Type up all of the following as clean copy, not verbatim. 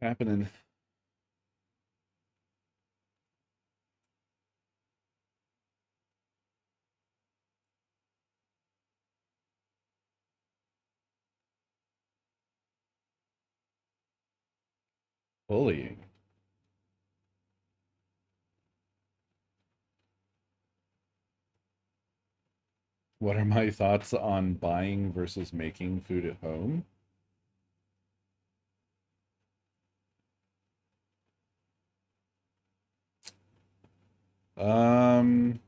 Happening. Bullying. What are my thoughts on buying versus making food at home? Um,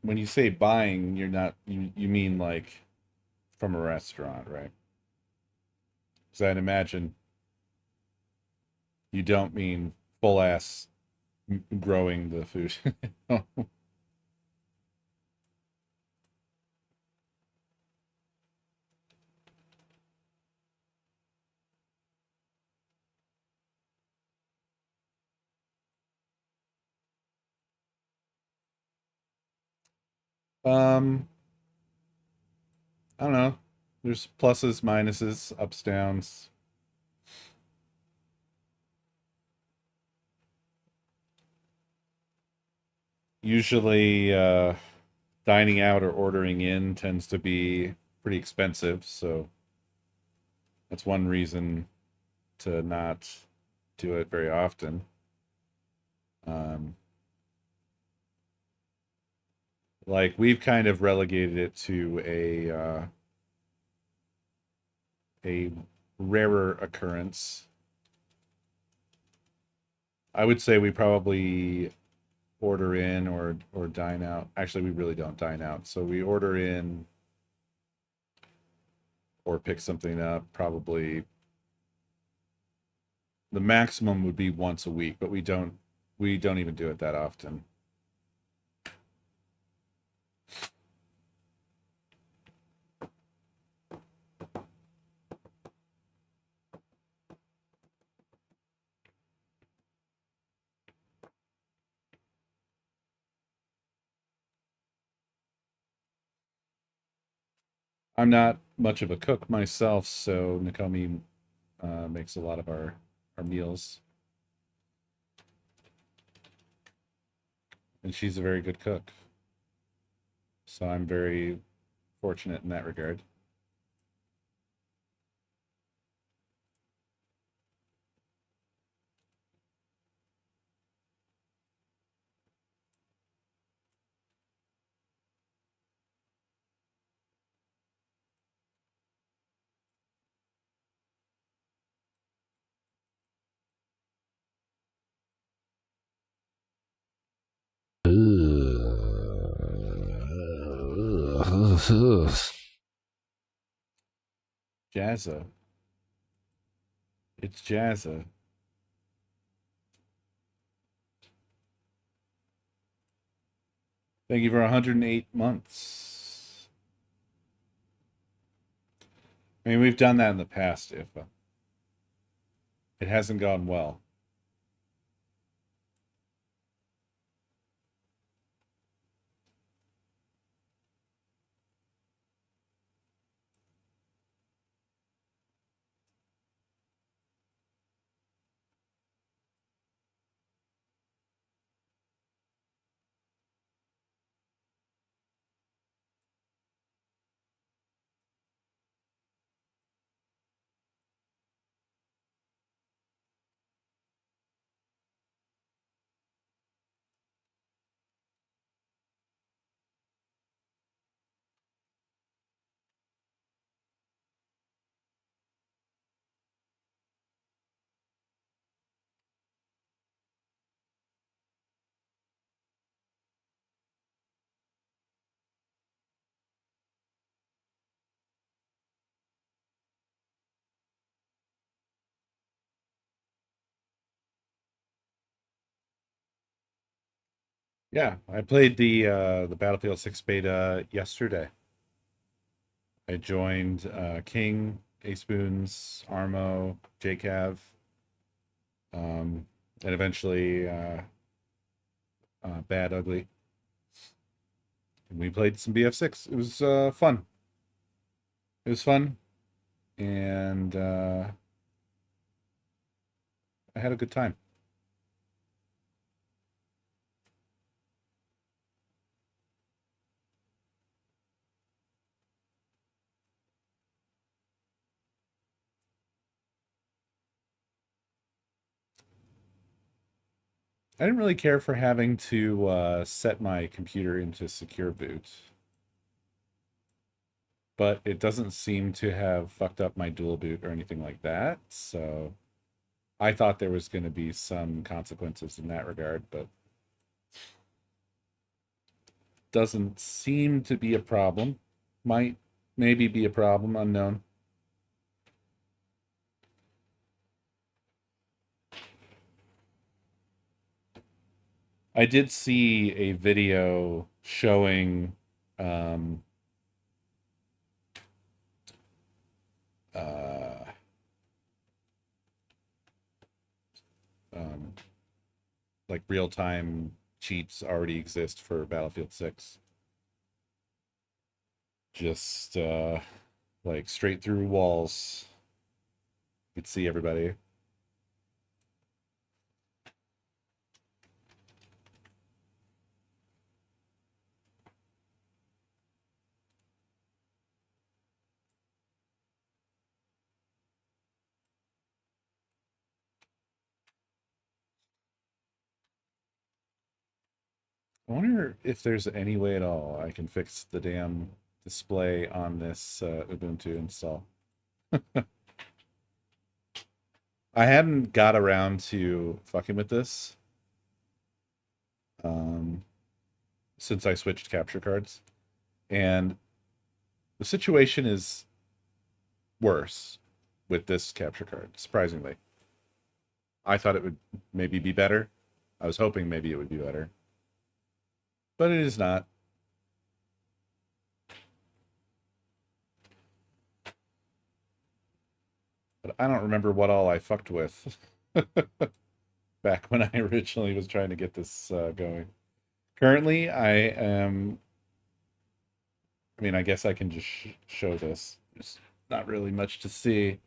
when you say buying, you're not you mean like from a restaurant, right? Because I'd imagine you don't mean full ass growing the food. Um, I don't know. There's pluses, minuses, ups, downs. Usually, dining out or ordering in tends to be pretty expensive, so that's one reason to not do it very often. Um, like we've kind of relegated it to a rarer occurrence. I would say we probably order in or dine out. Actually, we really don't dine out, so we order in or pick something up. Probably the maximum would be once a week, but we don't even do it that often. I'm not much of a cook myself, so Nakomi makes a lot of our meals, and she's a very good cook. So I'm very fortunate in that regard. Jazza. It's Jazza. Thank you for 108 months. I mean, we've done that in the past if it hasn't gone well. Yeah, I played the Battlefield 6 beta yesterday. I joined King, Ace Boons, Armo, JCav, um, and eventually Bad Ugly. And we played some BF6. It was fun. It was fun, and I had a good time. I didn't really care for having to set my computer into secure boot, but it doesn't seem to have fucked up my dual boot or anything like that. So I thought there was going to be some consequences in that regard, but doesn't seem to be a problem. Might maybe be a problem, unknown. I did see a video showing um, uh, um, like real time cheats already exist for Battlefield 6. Just like straight through walls. You could see everybody. I wonder if there's any way at all I can fix the damn display on this Ubuntu install. I hadn't got around to fucking with this um, since I switched capture cards, and the situation is worse with this capture card. Surprisingly, I thought it would maybe be better. I was hoping maybe it would be better, but it is not. But I don't remember what all I fucked with back when I originally was trying to get this going. Currently, I am. I mean, I guess I can just show this. There's not really much to see.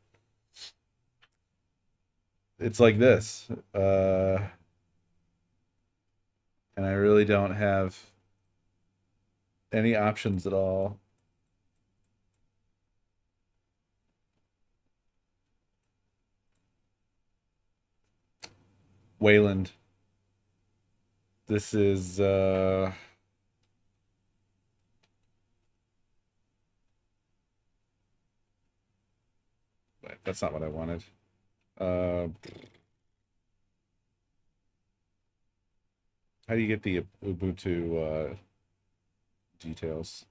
It's like this, and I really don't have any options at all. Wayland, this is that's not what I wanted. Uh, how do you get the Ubuntu details?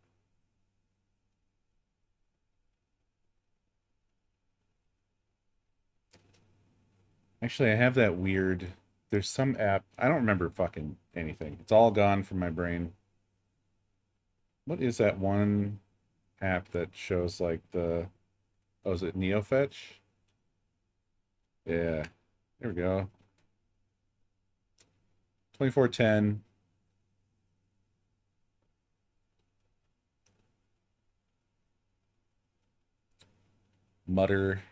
Actually, I have that weird. There's some app. I don't remember fucking anything. It's all gone from my brain. What is that one app that shows like the? Oh, is it NeoFetch? Yeah. There we go. 2410. Mutter.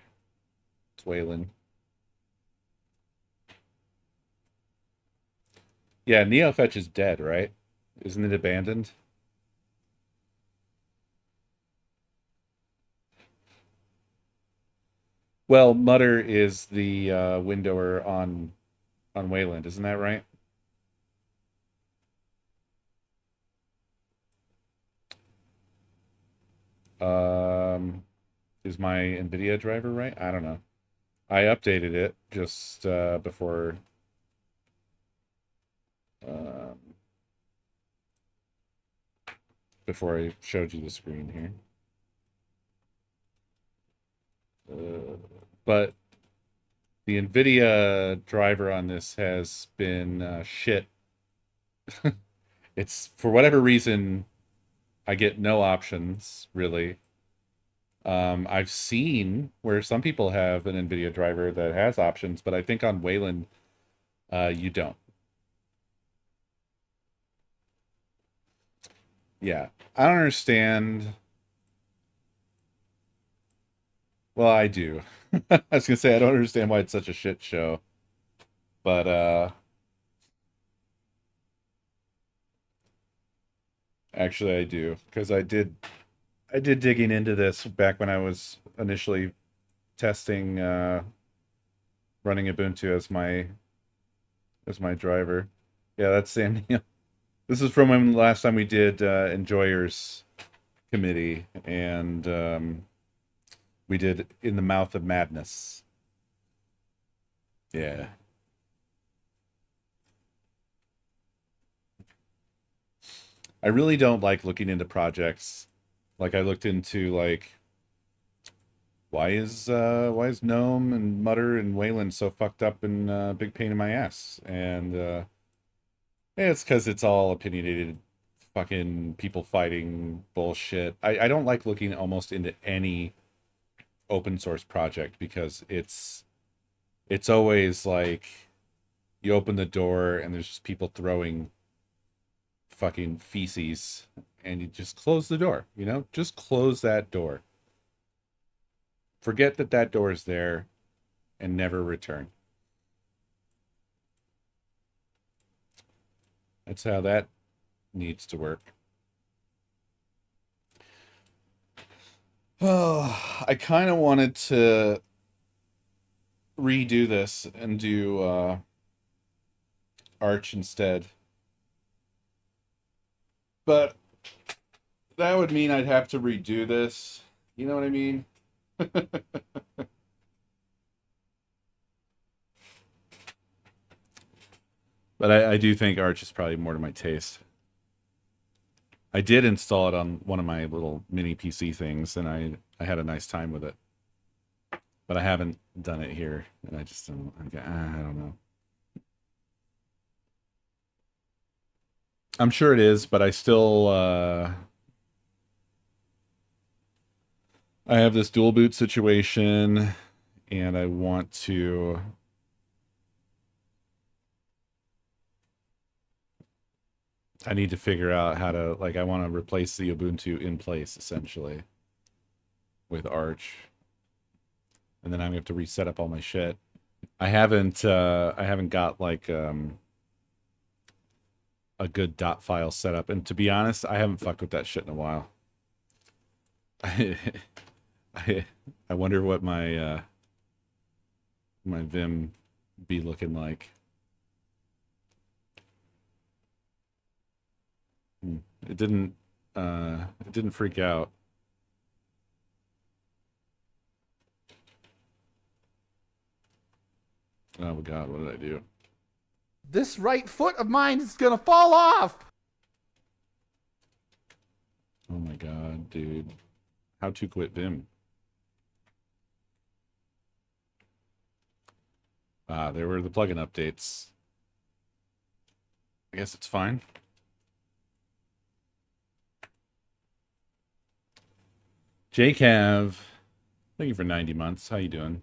Twalen. Yeah, NeoFetch is dead, right? Isn't it abandoned? Well, Mutter is the windower on Wayland, isn't that right? Um, is my NVIDIA driver right? I don't know. I updated it just um, before I showed you the screen here. But the NVIDIA driver on this has been shit. It's for whatever reason I get no options really. I've seen where some people have an NVIDIA driver that has options, but I think on Wayland you don't. Yeah, I don't understand Well, I do. I was gonna say I don't understand why it's such a shit show, but actually I do because I did digging into this back when I was initially testing running Ubuntu as my driver. Yeah, that's Sam Neill. This is from when last time we did Enjoyers Committee, and we did In the Mouth of Madness. Yeah. I really don't like looking into projects. Like I looked into like why is Gnome and Mutter and Wayland so fucked up and big pain in my ass? And yeah, it's because it's all opinionated fucking people fighting bullshit. I don't like looking almost into any open source project because it's always like you open the door and there's just people throwing fucking feces and you just close the door, just close that door. Forget that that door is there and never return. That's how that needs to work. Oh, I kind of wanted to redo this and do Arch instead, but that would mean I'd have to redo this. You know what I mean? But I do think Arch is probably more to my taste. I did install it on one of my little mini PC things, and I had a nice time with it. But I haven't done it here, and I just don't. I don't know. I'm sure it is, but I have this dual boot situation, and I want to. I need to figure out how to like. I want to replace the Ubuntu in place essentially with Arch, and then I'm gonna have to reset up all my shit. I haven't got like a good dot file set up, and to be honest, I haven't fucked with that shit in a while. I I, I wonder what my Vim be looking like. Hmm. It didn't freak out. Oh my god, what did I do? This right foot of mine is gonna fall off. Oh my god, dude. How to quit Vim? Ah, there were the plugin updates. I guess it's fine. JCav, thank you for 90 months. How you doing?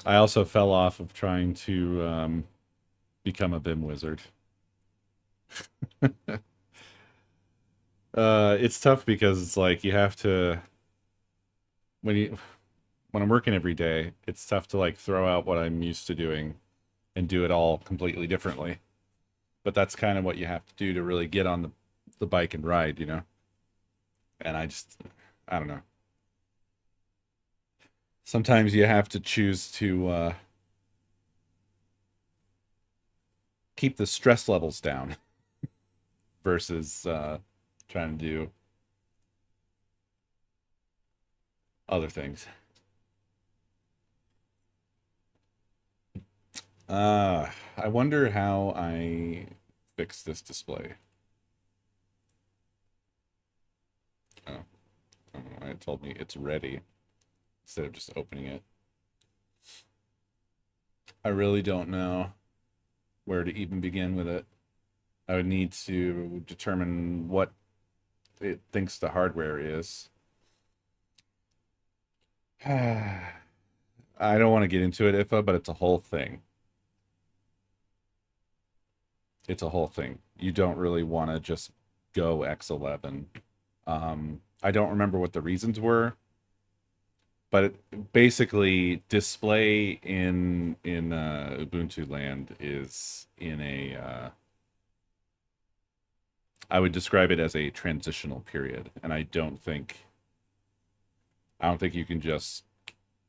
I also fell off of trying to become a Vim wizard. It's tough because it's like you have to when you when I'm working every day, it's tough to like throw out what I'm used to doing and do it all completely differently. But that's kind of what you have to do to really get on the bike and ride. And I don't know. Sometimes you have to choose to keep the stress levels down versus trying to do other things. I wonder how I fix this display. Oh, oh, it told me it's ready instead of just opening it. I really don't know where to even begin with it. I would need to determine what it thinks the hardware is. I I don't want to get into it, Ifa, but it's a whole thing. It's a whole thing. You don't really want to just go X11. I don't remember what the reasons were, but basically, display in Ubuntu land is in a I would describe it as a transitional period, and I don't think you can just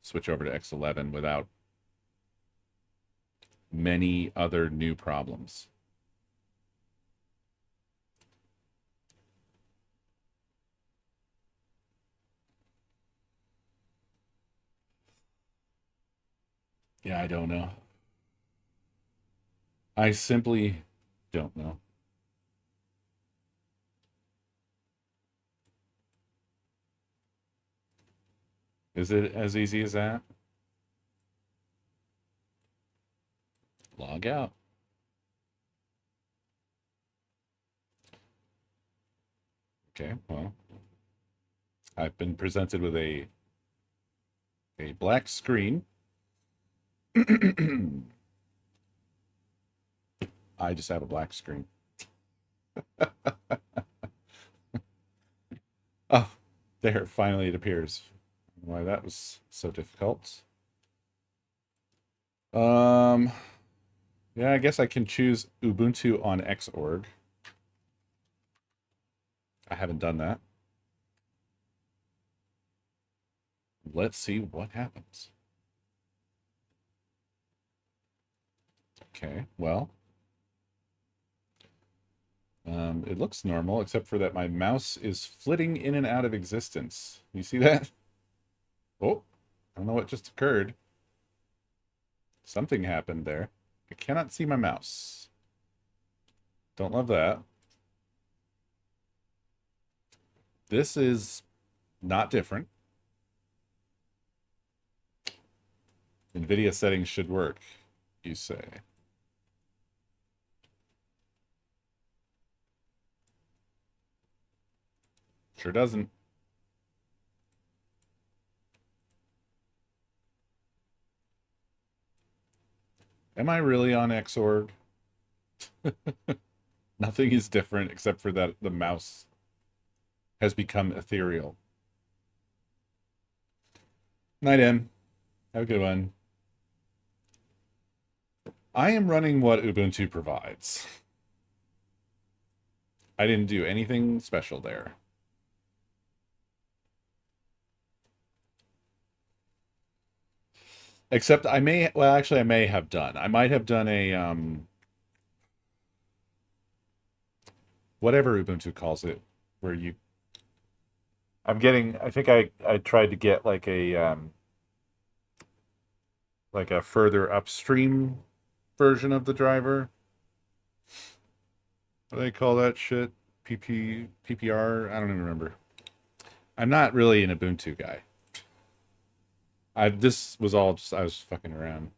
switch over to X11 without many other new problems. Yeah, I don't know. I simply don't know. Is it as easy as that? Log out. Okay, well, I've been presented with a black screen. I just have a black screen. Oh, there, finally it appears. Why that was so difficult. Um, yeah, I guess I can choose Ubuntu on Xorg. I haven't done that. Let's see what happens. Okay, well, it looks normal, except for that my mouse is flitting in and out of existence. You see that? Oh, I don't know what just occurred. Something happened there. I cannot see my mouse. Don't love that. This is not different. NVIDIA settings should work, you say. Sure doesn't. Am I really on Xorg? Nothing is different except for that the mouse has become ethereal. Night, M. Have a good one. I am running what Ubuntu provides. I didn't do anything special there. Except I may, well, actually, I may have done. I might have done a, whatever Ubuntu calls it, where you, I think I tried to get like a further upstream version of the driver. What do they call that shit? PPR? I don't even remember. I'm not really an Ubuntu guy. This was all just, I was fucking around.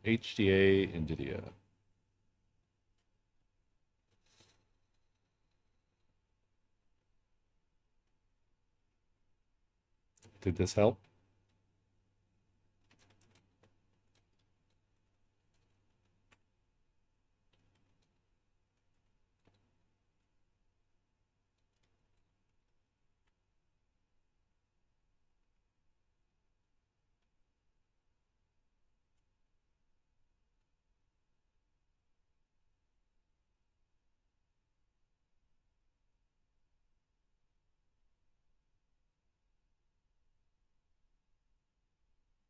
HDA NVIDIA. Did this help?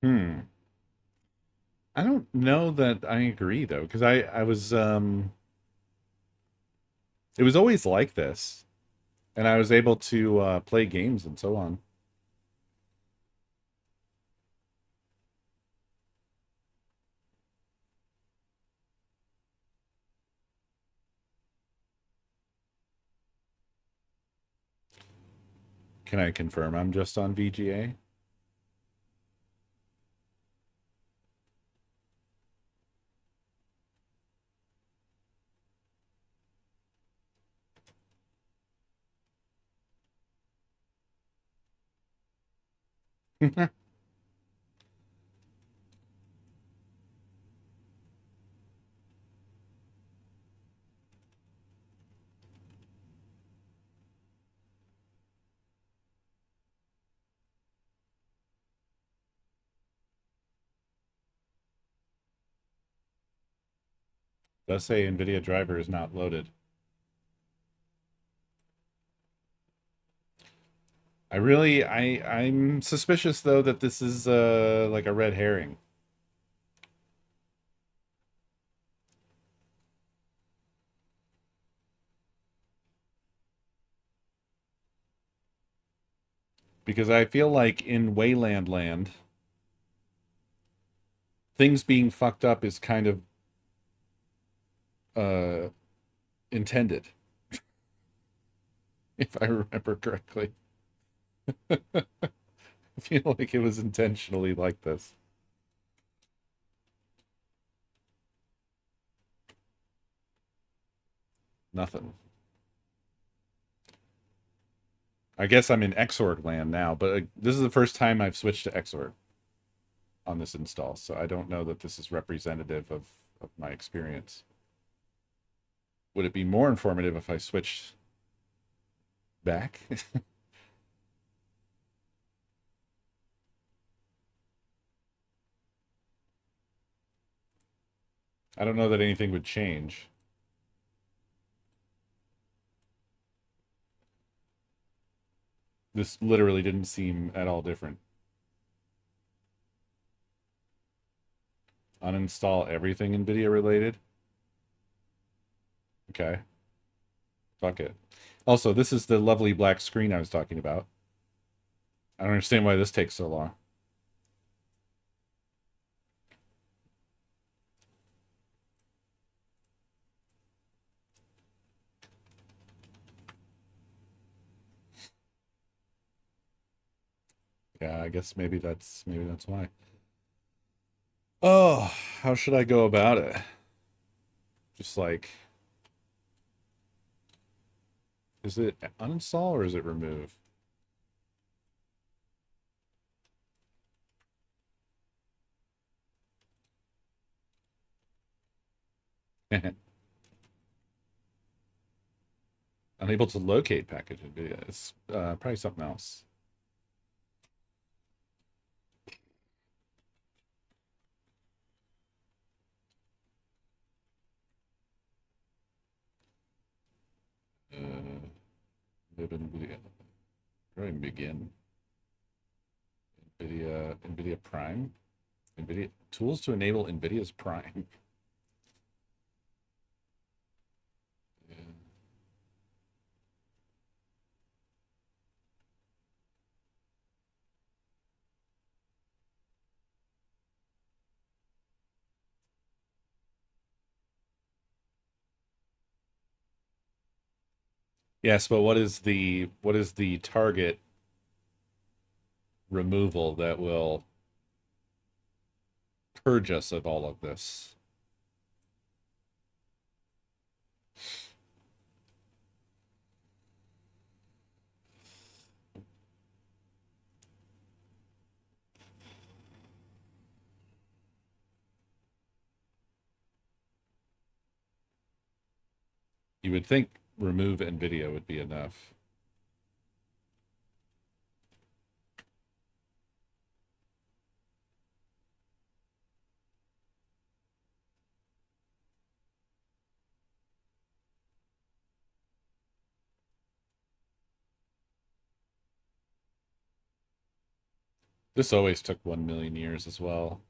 Hmm. I don't know that I agree though, because I was it was always like this, and I was able to play games and so on. Can I confirm I'm just on VGA? Does say NVIDIA driver is not loaded. I'm suspicious though that this is like a red herring. Because I feel like in Wayland Land, things being fucked up is kind of uh intended, if I remember correctly. I feel like it was intentionally like this. Nothing. I guess I'm in Xorg land now, but this is the first time I've switched to Xorg on this install, so I don't know that this is representative of my experience. Would it be more informative if I switched back? I don't know that anything would change. This literally didn't seem at all different. Uninstall everything NVIDIA related. Okay. Fuck it. Also, this is the lovely black screen I was talking about. I don't understand why this takes so long. Yeah, I guess maybe that's why. Oh, how should I go about it? Just like, is it uninstall or is it remove? Unable to locate package NVIDIA. It's probably something else. NVIDIA. Where do I begin? NVIDIA Prime. NVIDIA tools to enable NVIDIA's Prime. Yeah. Yes, but what is the target removal that will purge us of all of this? You would think remove NVIDIA would be enough. This always took 1 million years as well.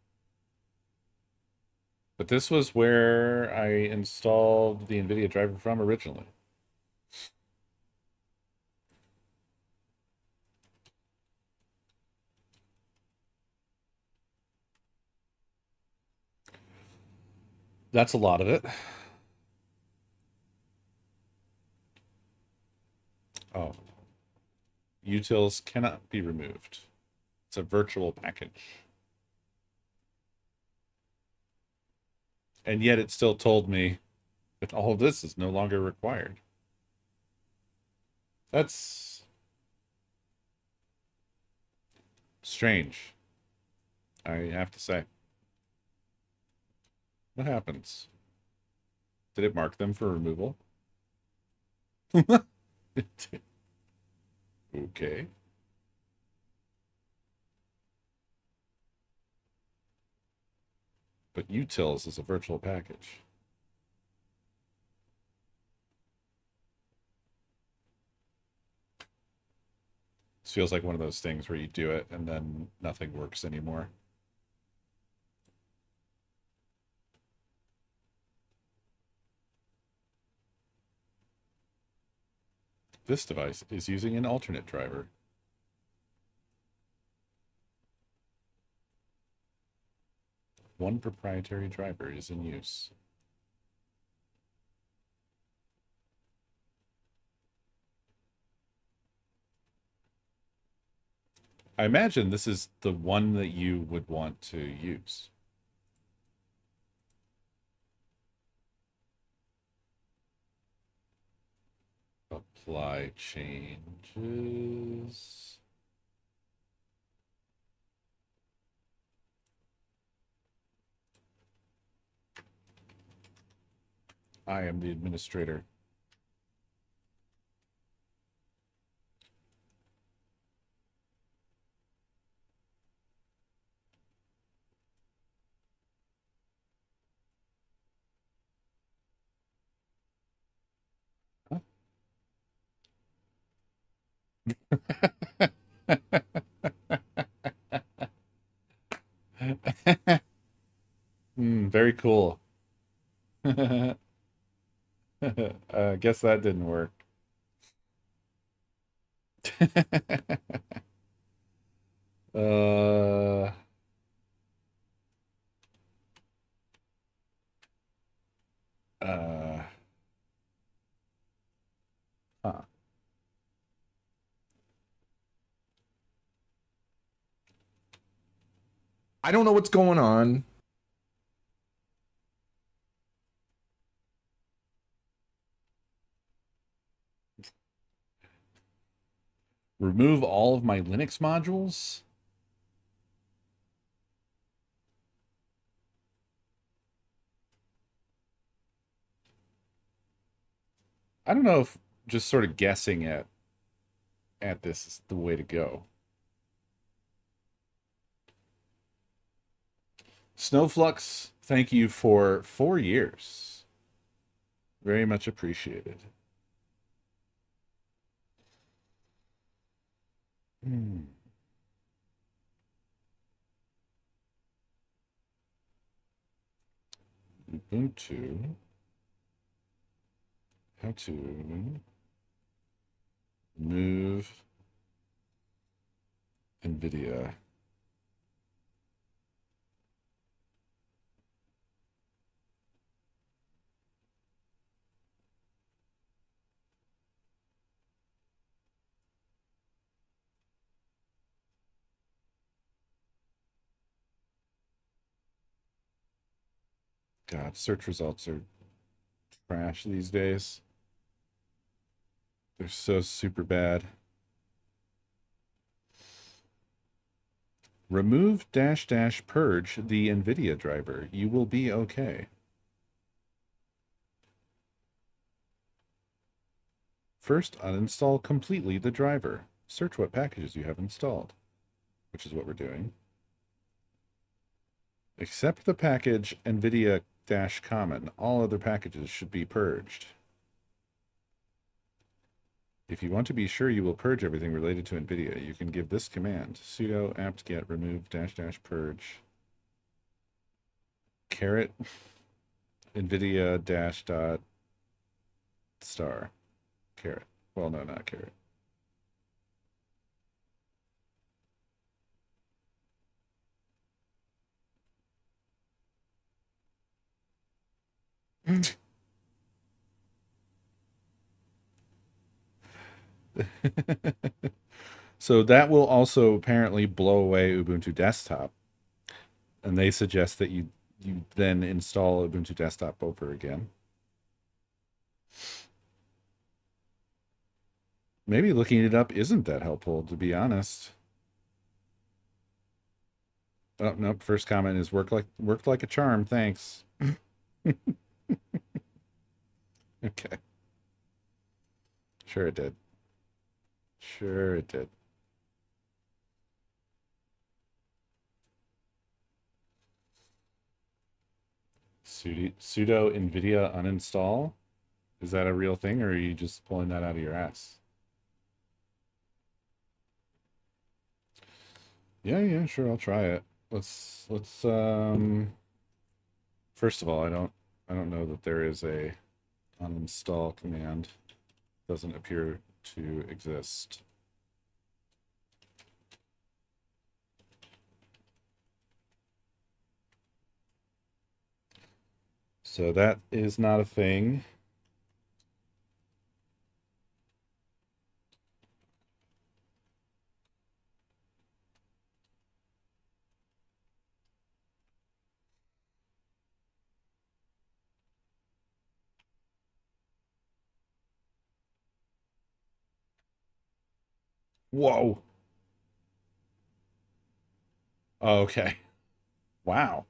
But this was where I installed the NVIDIA driver from originally. That's a lot of it. Oh, Utils cannot be removed. It's a virtual package. And yet it still told me that all of this is no longer required. That's strange, I have to say. What happens? Did it mark them for removal? Okay. But utils is a virtual package. This feels like one of those things where you do it and then nothing works anymore. This device is using an alternate driver. One proprietary driver is in use. I imagine this is the one that you would want to use. Apply changes. I am the administrator. Very cool. Guess that didn't work. uh, uh, huh. I don't know what's going on. Remove all of my Linux modules? I don't know if just sort of guessing at this is the way to go. Snowflux, thank you for 4 years. Very much appreciated. Ubuntu. How to move NVIDIA. God, search results are trash these days. They're so super bad. Remove dash dash purge the NVIDIA driver. You will be okay. First, uninstall completely the driver. Search what packages you have installed, which is what we're doing. Except the package NVIDIA-common. All other packages should be purged. If you want to be sure you will purge everything related to NVIDIA, you can give this command: sudo apt-get remove dash dash purge caret NVIDIA dash dot star caret. Well, no, not caret. So that will also apparently blow away Ubuntu Desktop, and they suggest that you then install Ubuntu Desktop over again. Maybe looking it up isn't that helpful, to be honest. Oh nope. First comment is worked like a charm. Thanks. Okay. Sure it did. Sure it did. Sudo NVIDIA uninstall? Is that a real thing, or are you just pulling that out of your ass? Yeah, sure, I'll try it. Let's first of all, I don't know that there is a uninstall command. Doesn't appear to exist. So that is not a thing. Whoa. Oh, okay. Wow.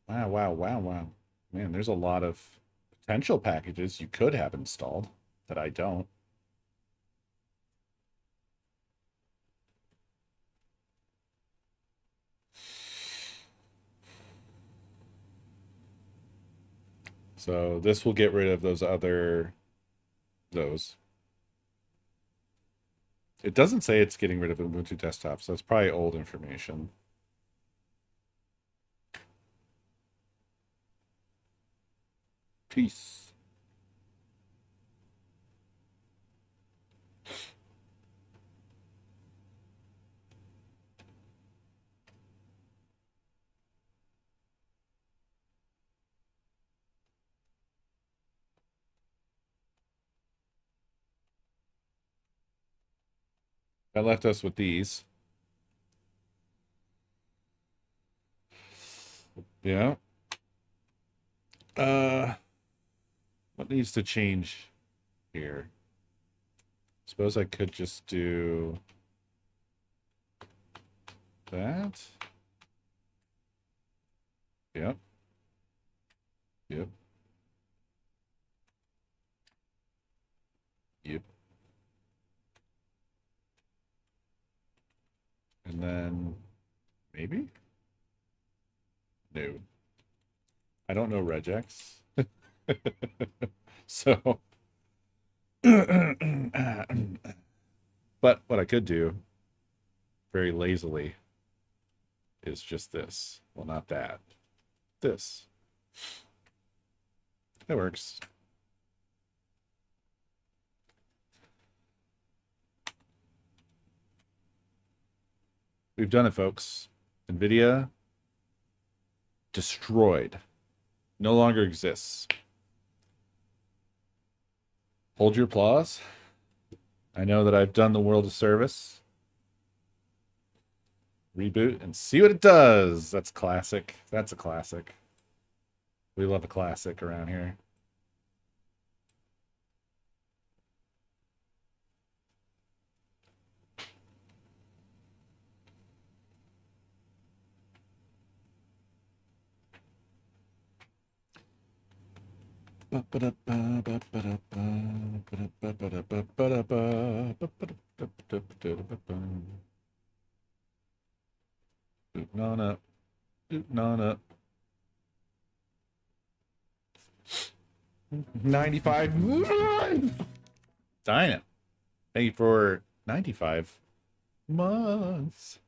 Wow. Man, there's a lot of potential packages you could have installed that I don't. So this will get rid of those. It doesn't say it's getting rid of Ubuntu Desktop, so that's probably old information. Peace. That left us with these. Yeah. Uh, what needs to change here? Suppose I could just do that. Yep. Yep. Yep. And then maybe? No. I don't know regex. So but what I could do very lazily is just this. Well, not that. This. That works. We've done it, folks. NVIDIA destroyed. No longer exists. Hold your applause. I know that I've done the world a service. Reboot and see what it does. That's classic. That's a classic. We love a classic around here. Nana. Nana. 95. Dinah. Thank you for 95 months.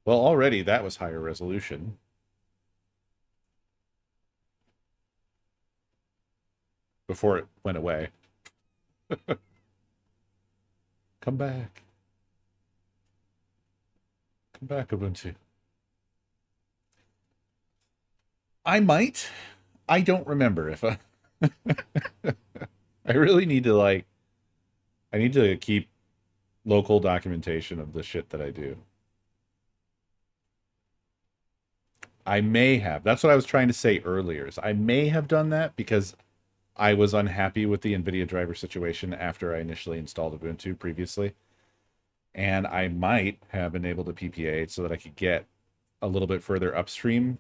Well, already that was higher resolution. Before it went away. Come back. Come back, Ubuntu. I might. I don't remember if I I really need to like I need to keep local documentation of the shit that I do. I may have. That's what I was trying to say earlier. Is I may have done that because I was unhappy with the NVIDIA driver situation after I initially installed Ubuntu previously. And I might have enabled a PPA so that I could get a little bit further upstream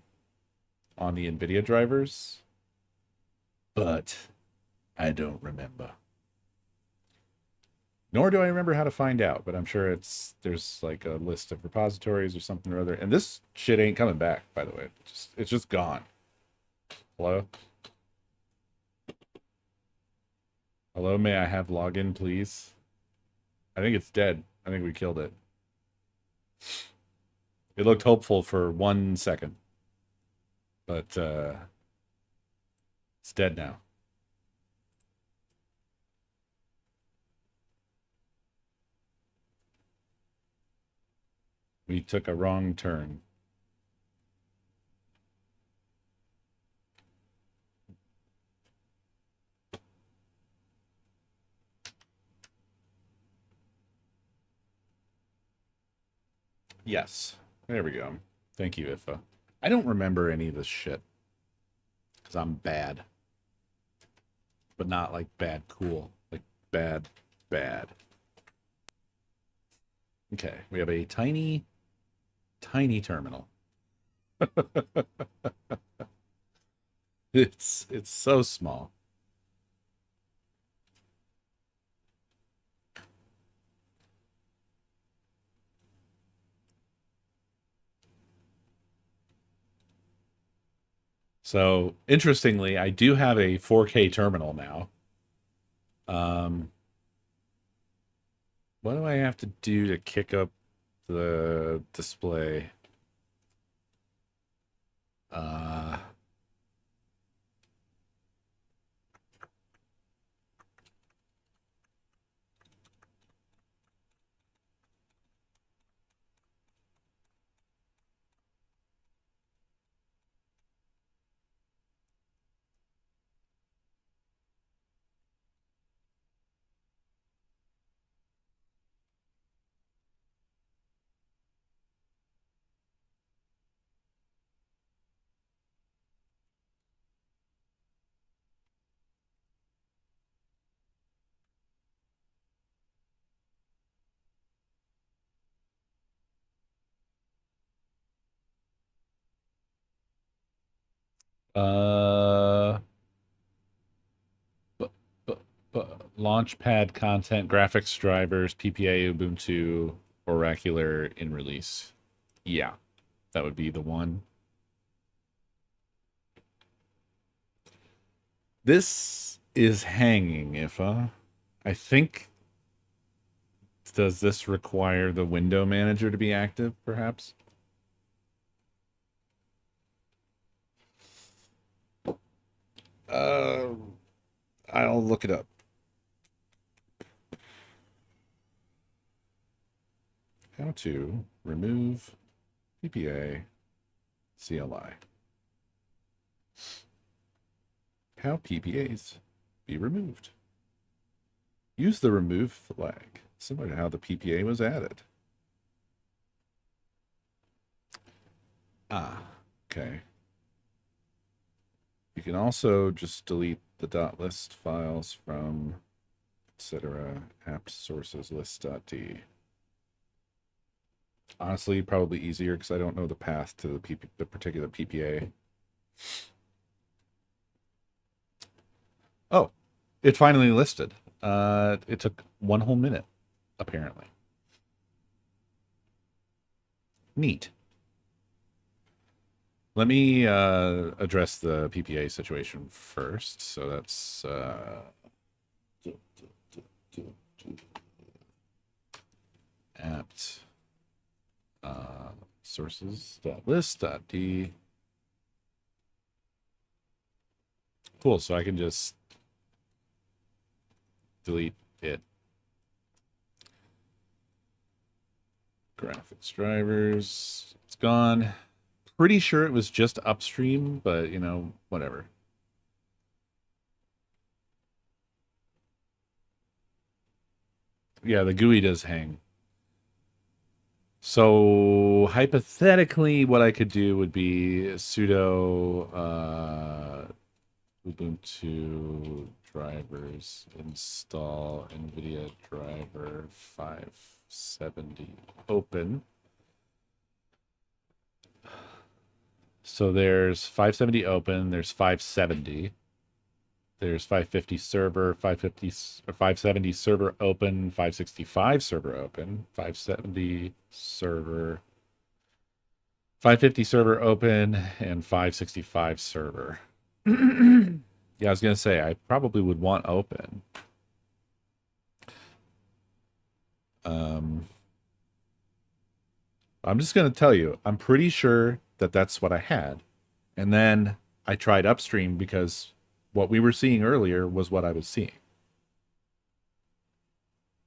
on the NVIDIA drivers. But I don't remember. Nor do I remember how to find out, but I'm sure there's like a list of repositories or something or other. And this shit ain't coming back, by the way. It's just gone. Hello? Hello, may I have login, please? I think it's dead. I think we killed it. It looked hopeful for 1 second. But it's dead now. We took a wrong turn. Yes. There we go. Thank you, Ifa. I don't remember any of this shit. Because I'm bad. But not like bad cool. Like bad, bad. Okay. We have a tiny, tiny terminal. It's so small. So interestingly, I do have a 4K terminal now. What do I have to do to kick up the display? Uh, uh, bu- bu- Launchpad content, graphics drivers, PPA, Ubuntu, Oracular in release. Yeah, that would be the one. This is hanging, Ifa. I think. Does this require the window manager to be active, perhaps? Uh, I'll look it up. How to remove PPA CLI. How PPAs be removed. Use the remove flag, similar to how the PPA was added. Ah, okay. You can also just delete the .list files from etc. apt sources list.d. Honestly, probably easier because I don't know the path to the particular PPA. Oh, it finally listed. It took 1 whole minute, apparently. Neat. Let me address the PPA situation first. So that's apt sources.list.d. Cool. So I can just delete it. Graphics drivers. It's gone. Pretty sure it was just upstream, but you know, whatever. Yeah, the GUI does hang. So hypothetically, what I could do would be sudo Ubuntu drivers install NVIDIA driver 570 open. So there's 570 open, there's 570. There's 550 server, 550 or 570 server open, 565 server open, 570 server, 550 server open, and 565 server. Yeah, I was gonna say I probably would want open. I'm just gonna tell you, I'm pretty sure that that's what I had, and then I tried upstream because what we were seeing earlier was what I was seeing.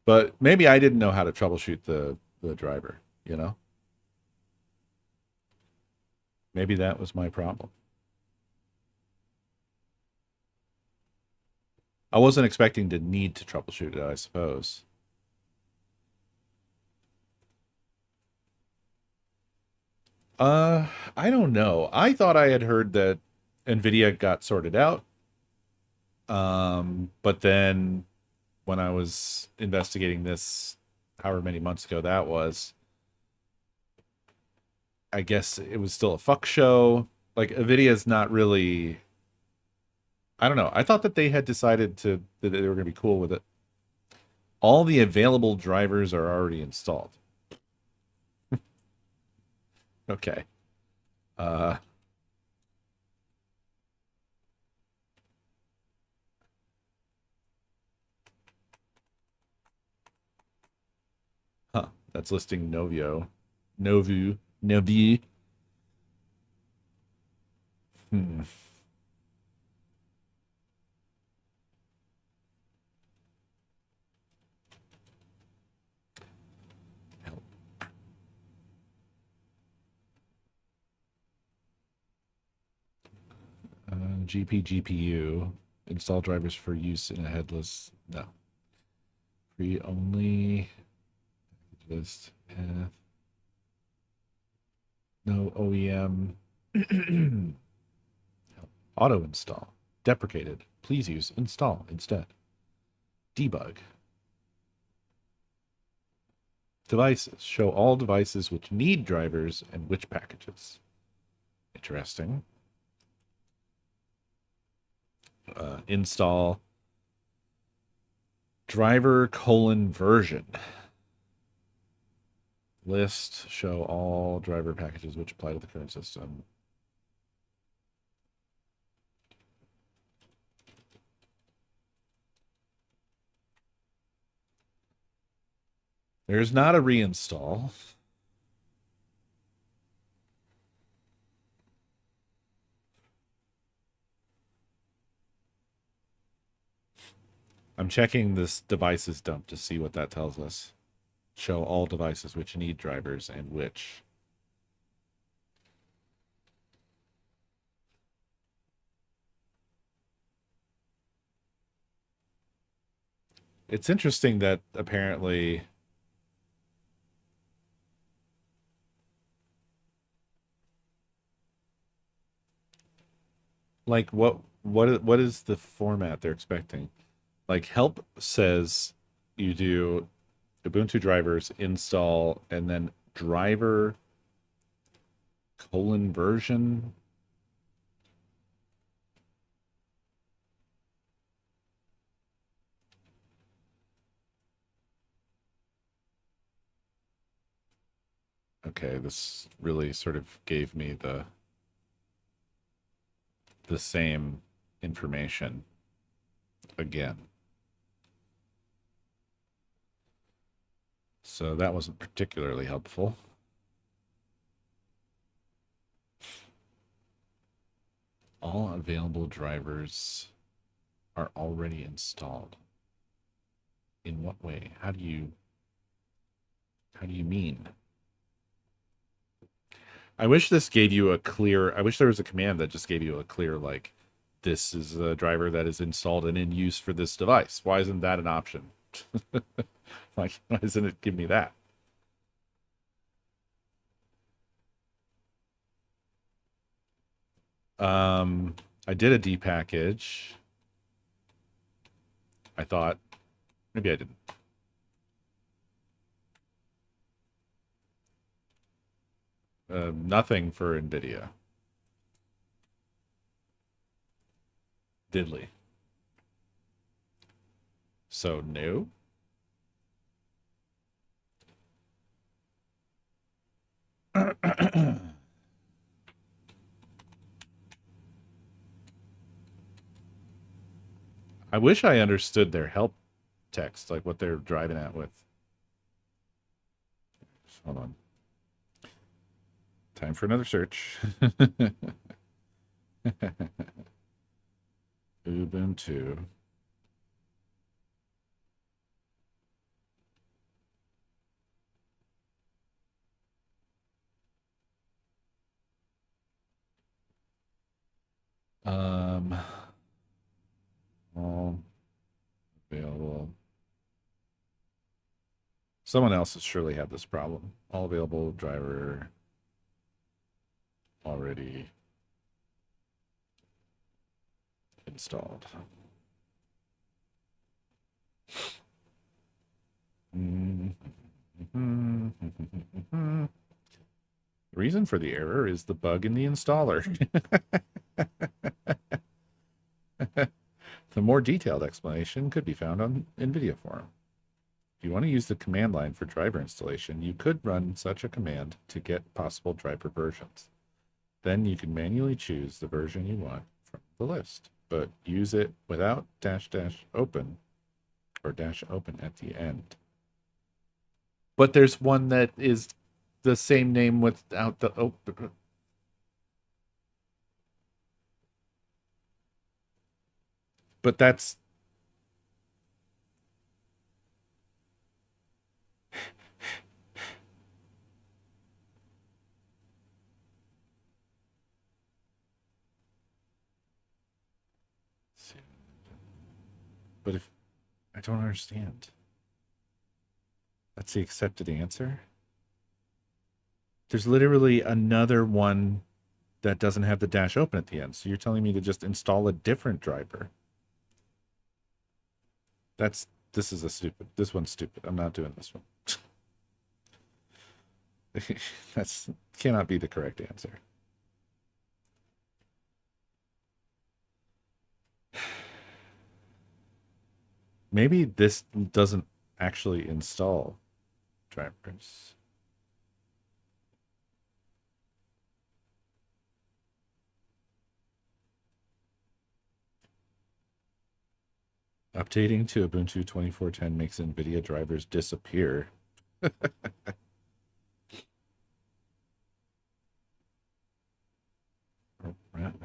But maybe I didn't know how to troubleshoot the driver, you know? Maybe that was my problem. I wasn't expecting to need to troubleshoot it, I suppose. I don't know. I thought I had heard that Nvidia got sorted out. But then when I was investigating this, however many months ago that was, I guess it was still a fuck show. Like Nvidia's not really. I don't know. I thought that they had decided that they were going to be cool with it. All the available drivers are already installed. Okay. Uh, huh. That's listing Novio. Novu. Hmm. Help. GPU. Install drivers for use in a headless. No. Free only. List path. No OEM. Auto install. Deprecated. Please use install instead. Debug. Devices. Show all devices which need drivers and which packages. Interesting. Install driver : version. List. Show all driver packages which apply to the current system. There's not a reinstall. I'm checking this devices dump to see what that tells us. Show all devices which need drivers and which. It's interesting that apparently like what is the format they're expecting? Like help says you do Ubuntu drivers install and then driver : version. Okay, this really sort of gave me the same information again. So that wasn't particularly helpful. All available drivers are already installed. In what way? How do you mean? I wish this gave you a clear, I wish there was a command that just gave you a clear, like, this is a driver that is installed and in use for this device. Why isn't that an option? Why doesn't it give me that? I did a depackage. I thought maybe I didn't. Nothing for NVIDIA. Diddly. So no. I wish I understood their help text, like what they're driving at with. Hold on. Time for another search. Ubuntu. All available. Someone else has surely had this problem. All available driver already installed. The reason for the error is the bug in the installer. The more detailed explanation could be found on NVIDIA forum. If you want to use the command line for driver installation, you could run such a command to get possible driver versions. Then you can manually choose the version you want from the list, but use it without --open or -open at the end. But there's one that is the same name without the open. But that's but if I don't understand. That's the accepted answer. There's literally another one that doesn't have the -open at the end. So you're telling me to just install a different driver. This one's stupid. I'm not doing this one. That's cannot be the correct answer. Maybe this doesn't actually install drivers. Updating to Ubuntu 24.10 makes NVIDIA drivers disappear.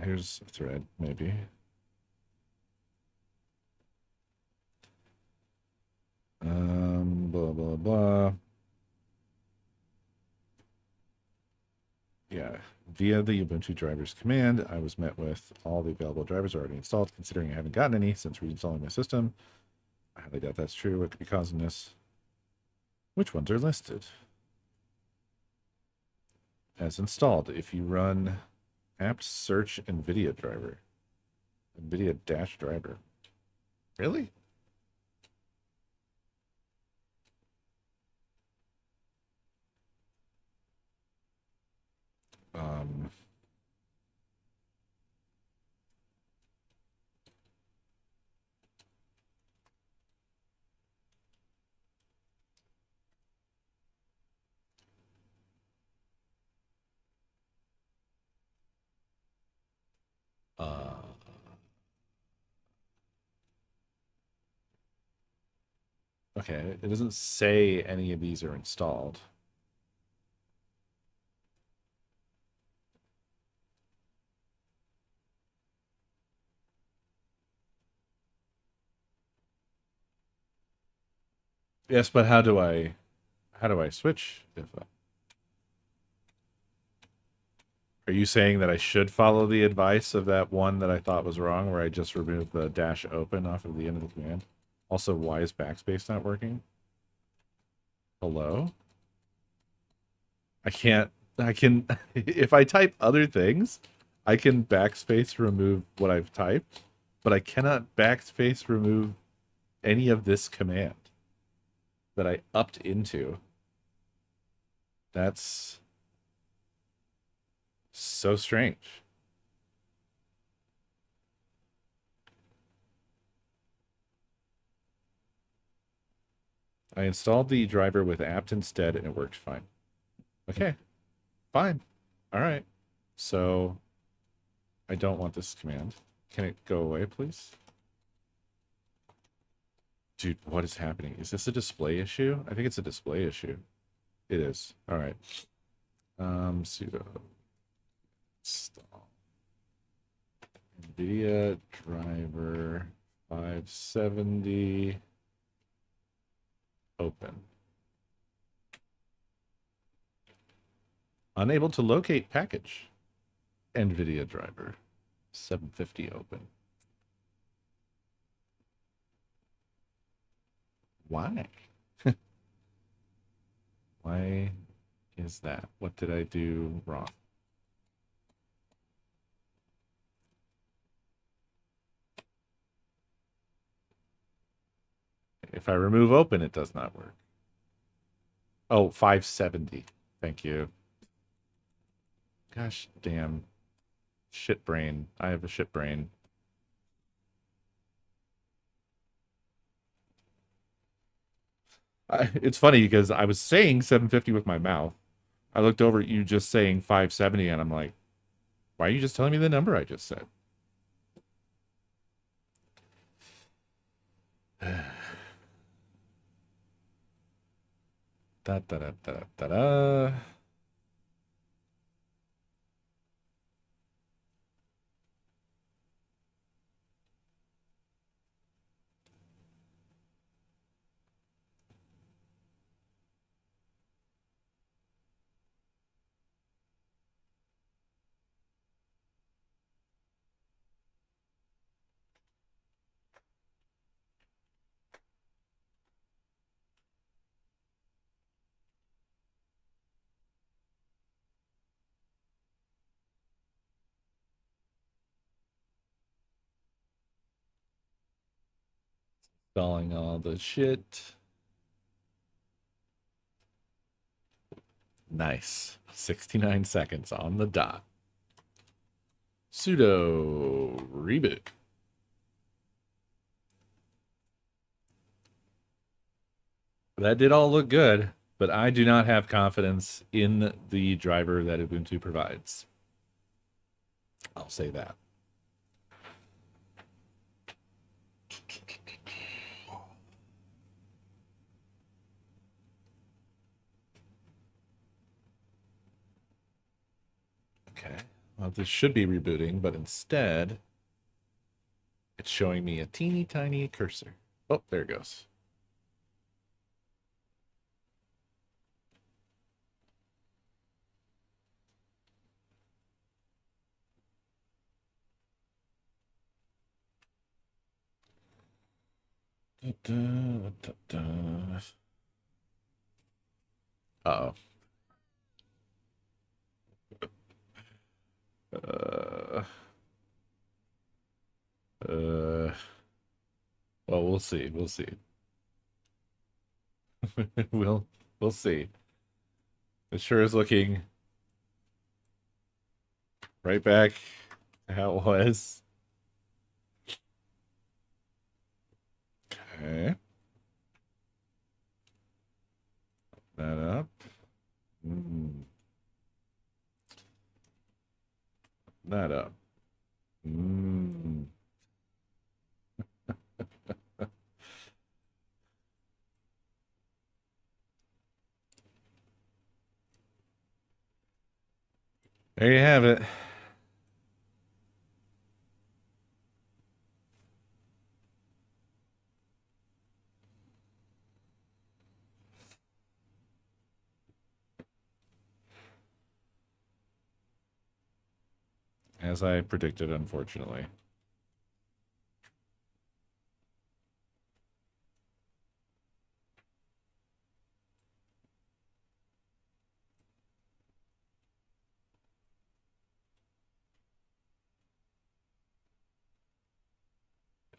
Here's a thread, maybe. Blah, blah, blah. Yeah, via the Ubuntu drivers command, I was met with all the available drivers already installed. Considering I haven't gotten any since reinstalling my system, I highly doubt that's true. What could be causing this? Which ones are listed as installed? If you run apt search NVIDIA driver, NVIDIA dash driver. Really? Okay, it doesn't say any of these are installed. Yes, but how do I switch if are you saying that I should follow the advice of that one that I thought was wrong, where I just removed the -open off of the end of the command? Also, why is backspace not working? Hello? I can't. I can. If I type other things, I can backspace remove what I've typed, but I cannot backspace remove any of this command that I upped into. That's so strange. I installed the driver with apt instead and it worked fine. Okay, fine. All right. So I don't want this command. Can it go away, please? Dude, what is happening? Is this a display issue? I think it's a display issue. It is. All right. Sudo install NVIDIA driver 570 open. Unable to locate package. NVIDIA driver 750 open. Why? Why is that? What did I do wrong? If I remove open, it does not work. Oh, 570. Thank you. Gosh damn. Shit brain. I have a shit brain. It's funny because I was saying 750 with my mouth. I looked over at you just saying 570 and I'm like, why are you just telling me the number I just said? Da da da da da da. Installing all the shit. Nice. 69 seconds on the dot. Sudo reboot. That did all look good, but I do not have confidence in the driver that Ubuntu provides. I'll say that. Okay. Well, this should be rebooting, but instead, it's showing me a teeny tiny cursor. Oh, there it goes. Da, da, da, da. Uh-oh. Well, we'll see. We'll see. we'll see. It sure is looking right back to how it was. Okay. That up. That up. There you have it. As I predicted, unfortunately.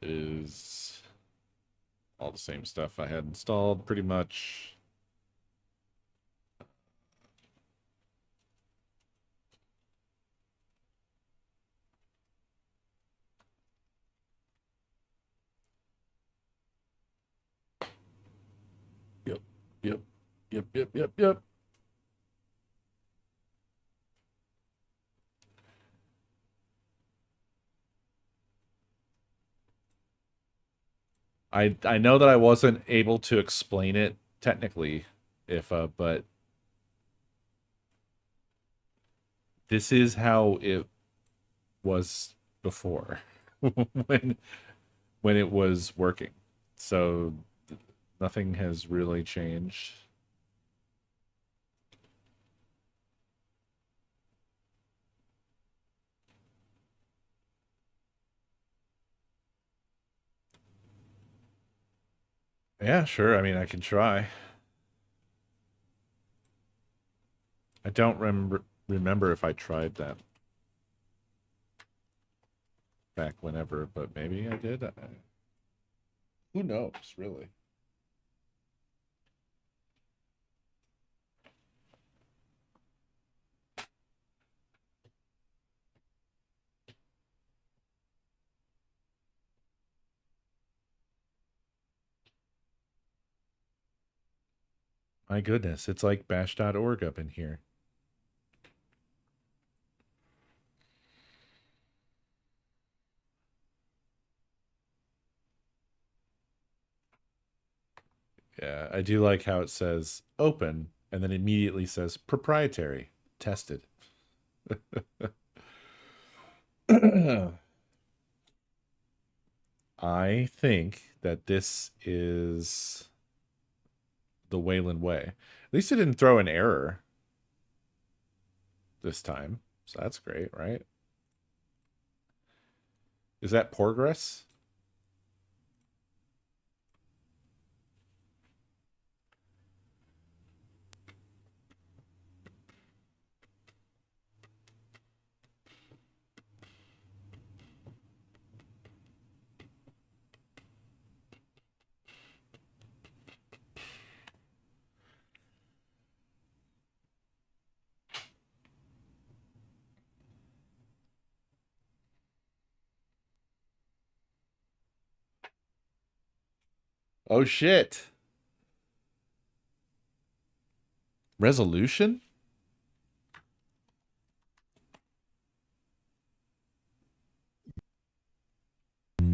is all the same stuff I had installed, pretty much. Yep, yep, yep, yep, yep, yep. I know that I wasn't able to explain it technically, if but this is how it was before when when it was working. So nothing has really changed. Yeah, sure. I mean, I can try. I don't remember if I tried that back whenever, but maybe I did. Who knows, really? My goodness, it's like bash.org up in here. Yeah, I do like how it says open and then immediately says proprietary, tested. I think that this is the Wayland way. At least it didn't throw an error this time. So that's great, right? Is that progress? Oh shit. Resolution?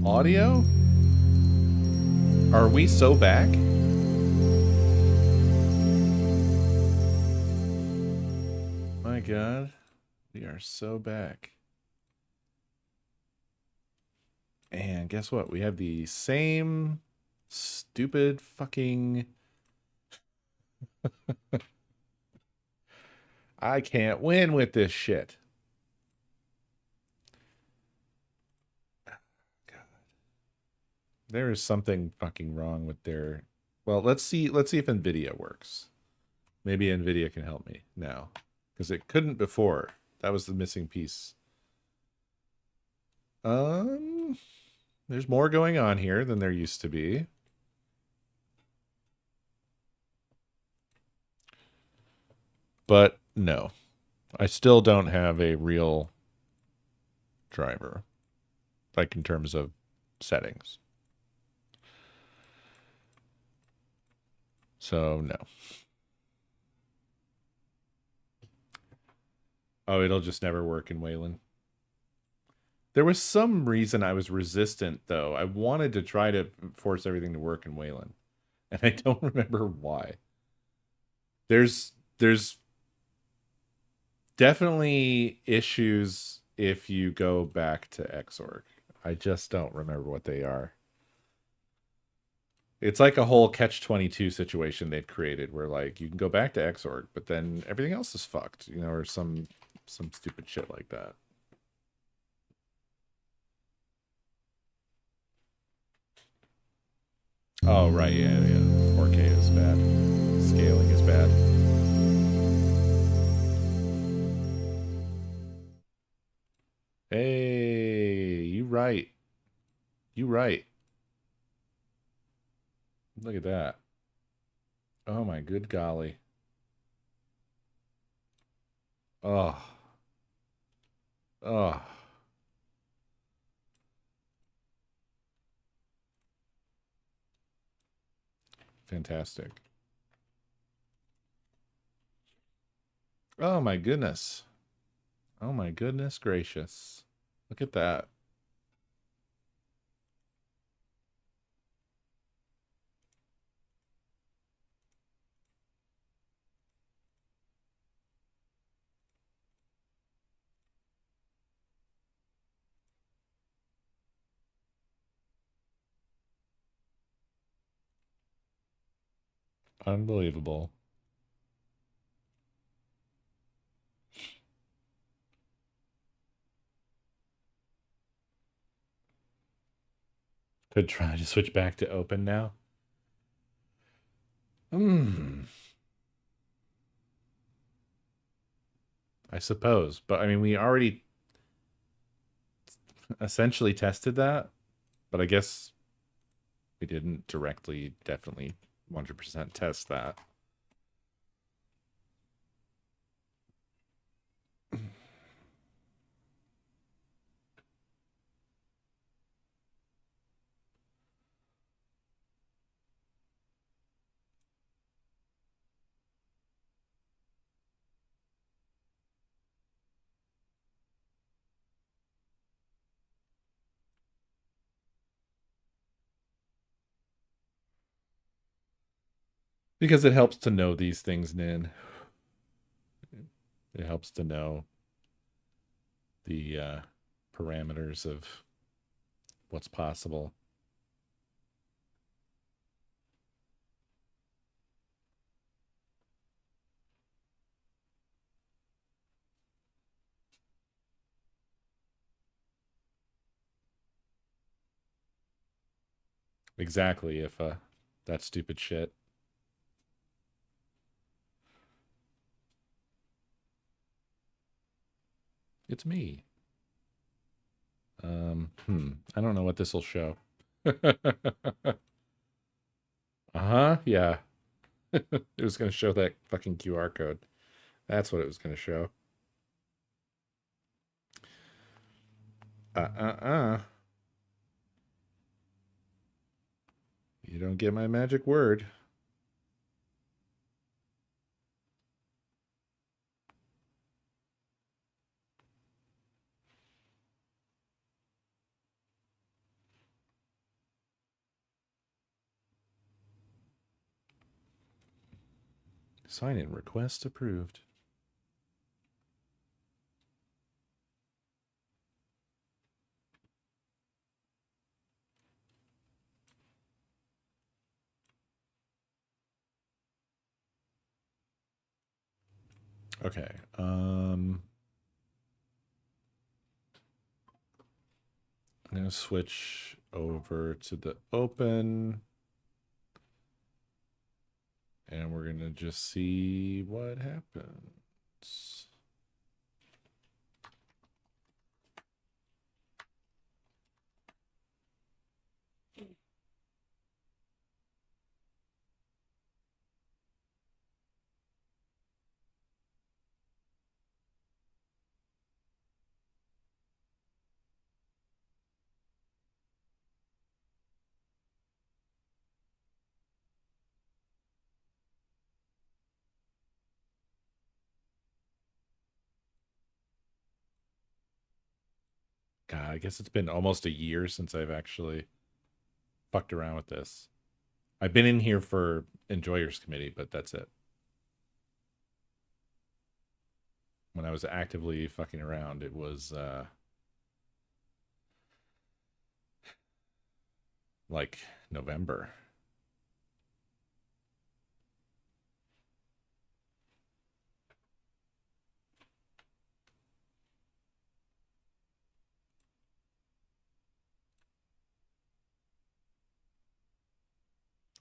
Audio? Are we so back? My god. We are so back. And guess what? We have the same stupid fucking... I can't win with this shit. God. There is something fucking wrong with their... Well, let's see if NVIDIA works. Maybe NVIDIA can help me now. Because it couldn't before. That was the missing piece. There's more going on here than there used to be. But no. I still don't have a real driver. Like in terms of settings. So no. Oh, it'll just never work in Wayland. There was some reason I was resistant, though. I wanted to try to force everything to work in Wayland. And I don't remember why. There's definitely issues if you go back to Xorg. I just don't remember what they are. It's like a whole catch-22 situation they've created where like you can go back to Xorg, but then everything else is fucked, you know, or some stupid shit like that. Oh, right, yeah. 4K is bad. Scaling is bad. Hey, you right. You right. Look at that. Oh my good golly. Oh. Oh. Fantastic. Oh my goodness. Oh my goodness gracious. Look at that. Unbelievable. Could try to switch back to open now. I suppose. But I mean, we already essentially tested that, but I guess we didn't directly, definitely 100% test that. Because it helps to know these things, Nin. It helps to know the parameters of what's possible. Exactly, if that stupid shit. It's me. I don't know what this will show. Uh-huh, yeah. It was going to show that fucking QR code. That's what it was going to show. You don't get my magic word. Sign-in request approved. Okay. I'm going to switch over to the open. And we're going to just see what happens. God, I guess it's been almost a year since I've actually fucked around with this. I've been in here for Enjoyers Committee, but that's it. When I was actively fucking around, it was like November.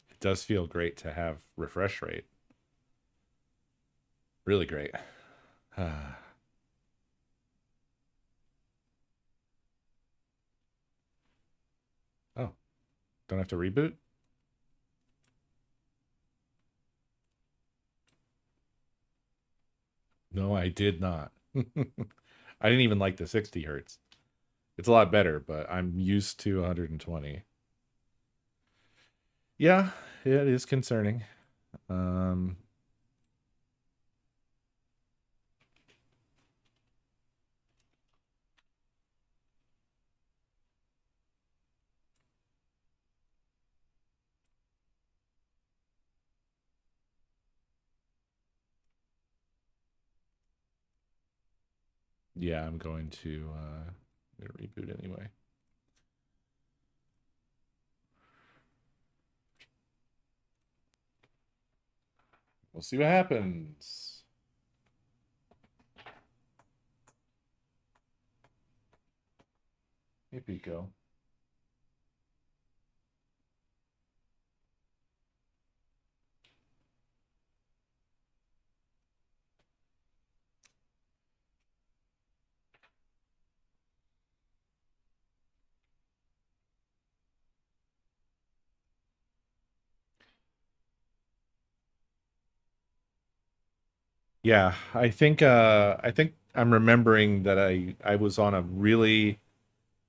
It does feel great to have refresh rate. Really great. Don't have to reboot? No, I did not. I didn't even like the 60 hertz. It's a lot better, but I'm used to 120. Yeah, it is concerning. Um, yeah, I'm going to reboot anyway. We'll see what happens. Hey, Pico. Yeah, I think I'm remembering that I was on a really,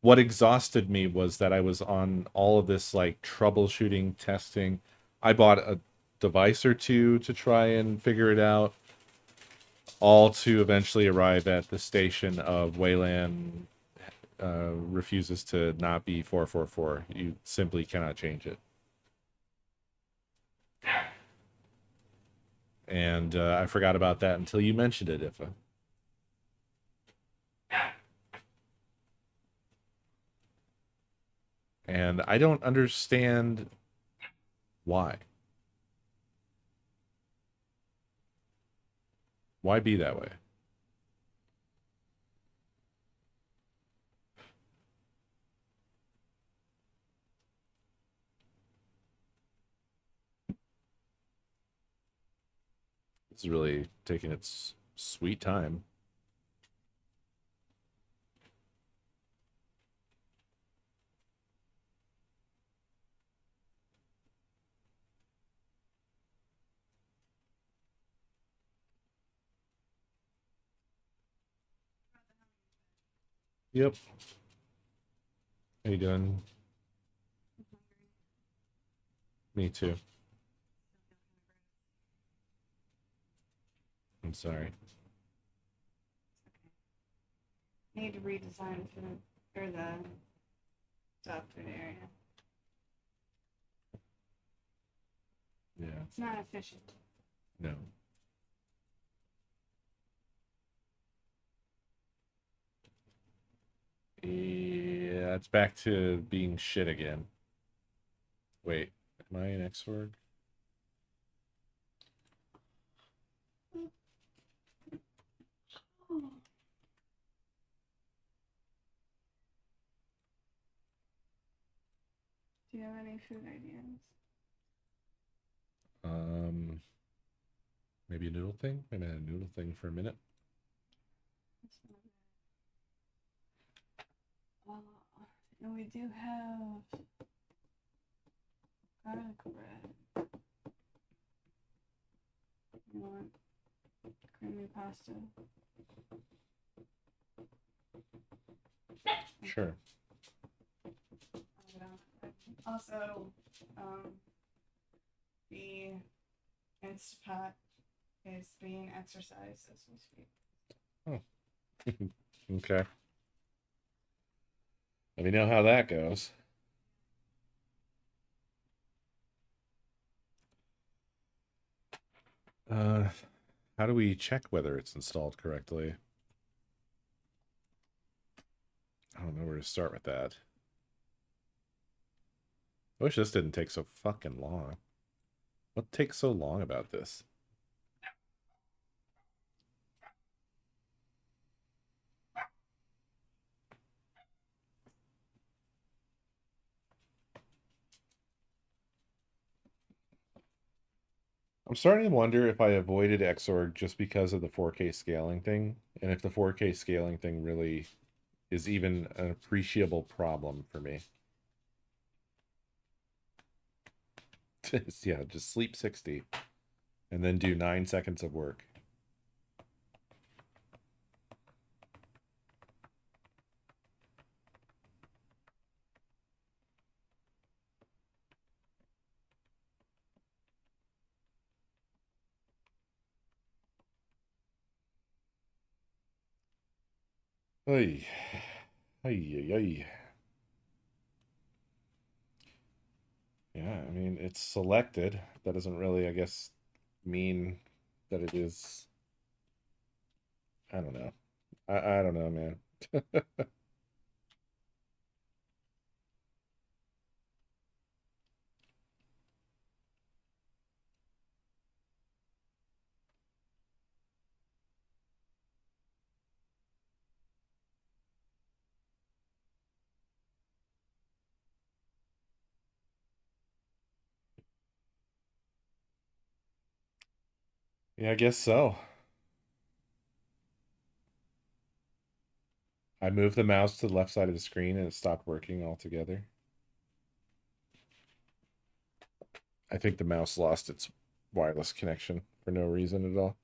what exhausted me was that I was on all of this like troubleshooting testing. I bought a device or two to try and figure it out, all to eventually arrive at the station of WLAN refuses to not be 444. You simply cannot change it. And I forgot about that until you mentioned it, Ifa. And I don't understand why. Why be that way? It's really taking its sweet time. Yep. How you doing? Me too. I'm sorry. Need to redesign food or the dog food area. Yeah. It's not efficient. No. Yeah, it's back to being shit again. Wait, am I in Xorg? Do you have any food ideas? Maybe a noodle thing? Maybe a noodle thing for a minute. And we do have garlic bread. You want creamy pasta? Sure. Also, the Instapot is being exercised as we speak. Okay. Let me know how that goes. How do we check whether it's installed correctly? I don't know where to start with that. I wish this didn't take so fucking long. What takes so long about this? I'm starting to wonder if I avoided Xorg just because of the 4K scaling thing, and if the 4K scaling thing really is even an appreciable problem for me. Yeah, just sleep 60 and then do 9 seconds of work. Ay. Ay, ay, ay. Yeah, I mean, it's selected. That doesn't really, I guess, mean that it is. I don't know. I don't know, man. Yeah, I guess so. I moved the mouse to the left side of the screen and it stopped working altogether. I think the mouse lost its wireless connection for no reason at all.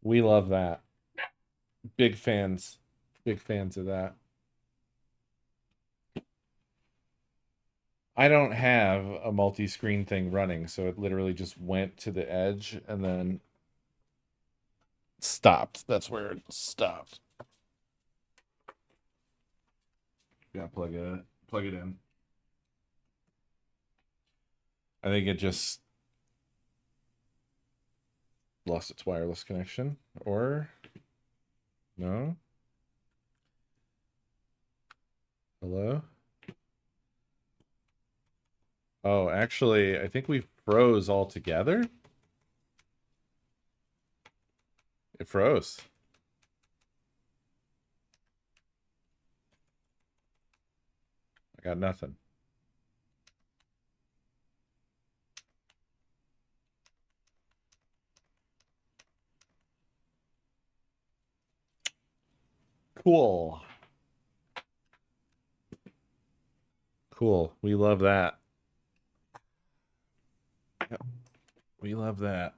We love that. Big fans. Big fans of that. I don't have a multi-screen thing running, so it literally just went to the edge and then stopped. That's where it stopped. Yeah, plug it in. I think it just lost its wireless connection, or no? Hello? Oh, actually, I think we froze altogether. It froze. I got nothing. Cool. Cool. We love that. Yep. We love that.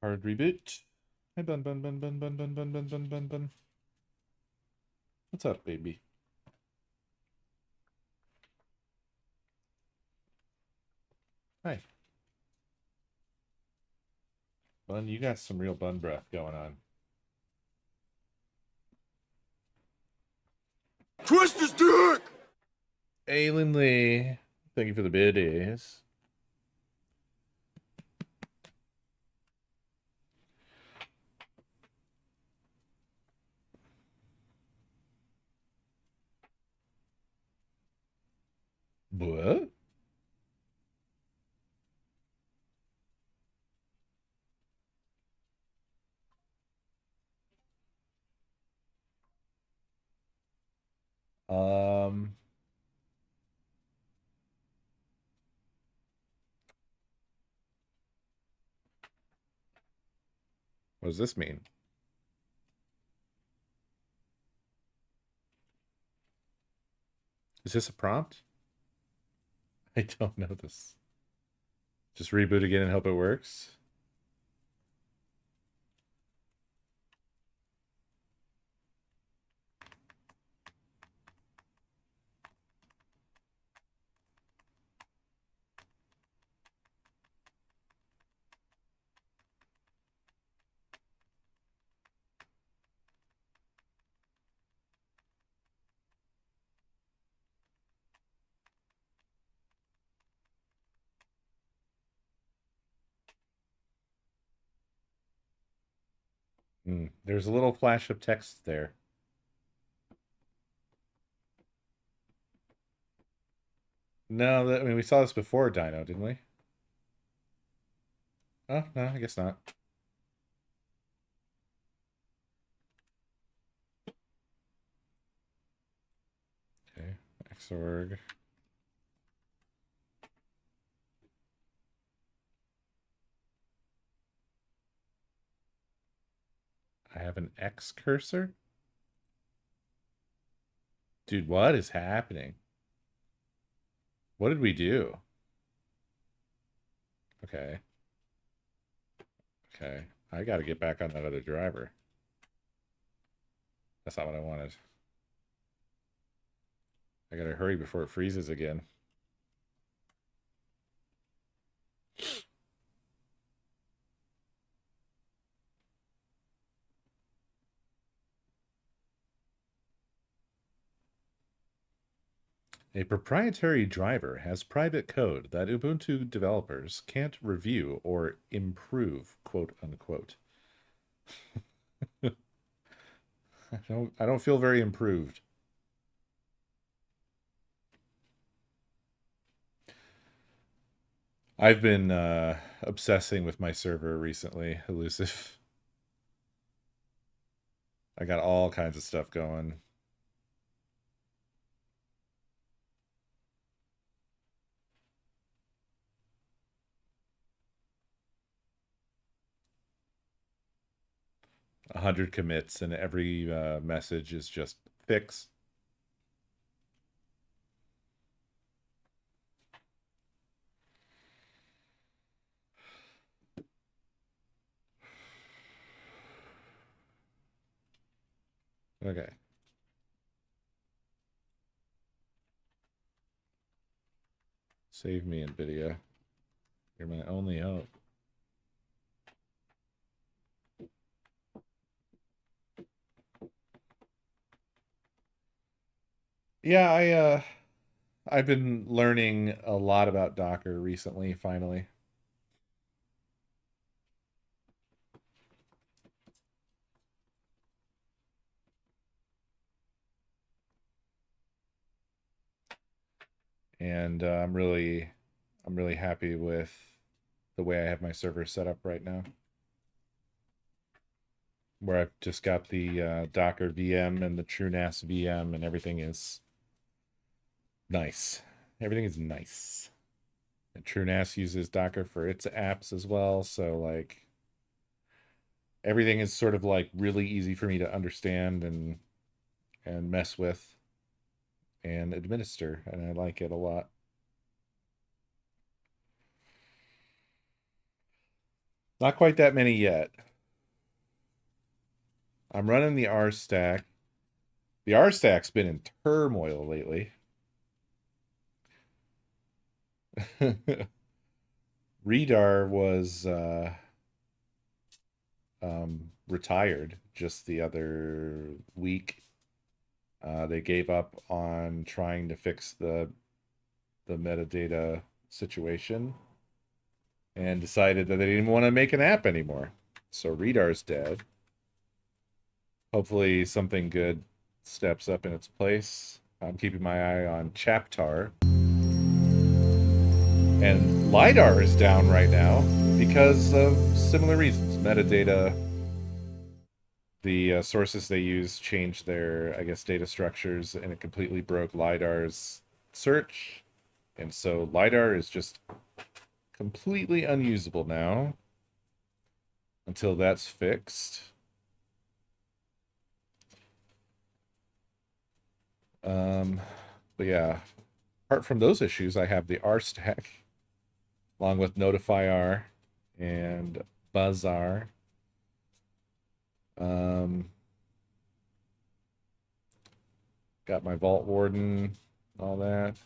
Hard reboot. Hey, Bun Bun Bun Bun Bun Bun Bun Bun Bun Bun Bun. What's up, baby? Hi. Bun, you got some real bun breath going on. Twist his dick! Aylin Lee. Thank you for the biddies. What? Um, what does this mean? Is this a prompt? I don't know this. Just reboot again and hope it works. There's a little flash of text there. No, I mean we saw this before, Dino, didn't we? Oh no, I guess not. Okay, I Xorg. I have an X cursor? Dude, what is happening? What did we do? Okay. Okay. I gotta get back on that other driver. That's not what I wanted. I gotta hurry before it freezes again. A proprietary driver has private code that Ubuntu developers can't review or improve, quote unquote. I don't feel very improved. I've been obsessing with my server recently, Elusive. I got all kinds of stuff going. A 100 commits, and every message is just fix. Okay. Save me, NVIDIA. You're my only hope. Yeah, I've been learning a lot about Docker recently, finally. And I'm really happy with the way I have my server set up right now. Where I've just got the Docker VM and the TrueNAS VM, and everything is nice. Everything is nice. And TrueNAS uses Docker for its apps as well, so like everything is sort of like really easy for me to understand and mess with and administer, and I like it a lot. Not quite that many yet. I'm running the R stack. The R stack's been in turmoil lately. Redar was retired just the other week. They gave up on trying to fix the metadata situation and decided that they didn't want to make an app anymore. So Redar's dead. Hopefully something good steps up in its place. I'm keeping my eye on Chaptar. And LiDAR is down right now because of similar reasons. Metadata, the sources they use changed their, I guess, data structures, and it completely broke LiDAR's search. And so LiDAR is just completely unusable now until that's fixed. But yeah, apart from those issues, I have the R stack along with NotifyR and BuzzR. Got my Vault Warden, all that.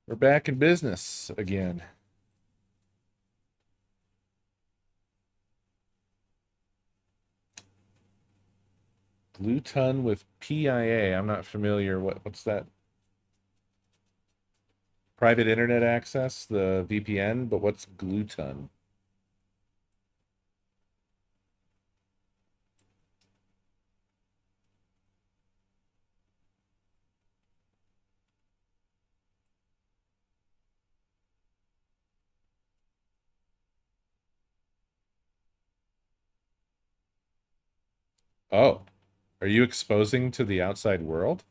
We're back in business again. Gluton with PIA. I'm not familiar. What's that? Private internet access, the VPN, but what's Gluton? Oh, Are you exposing to the outside world?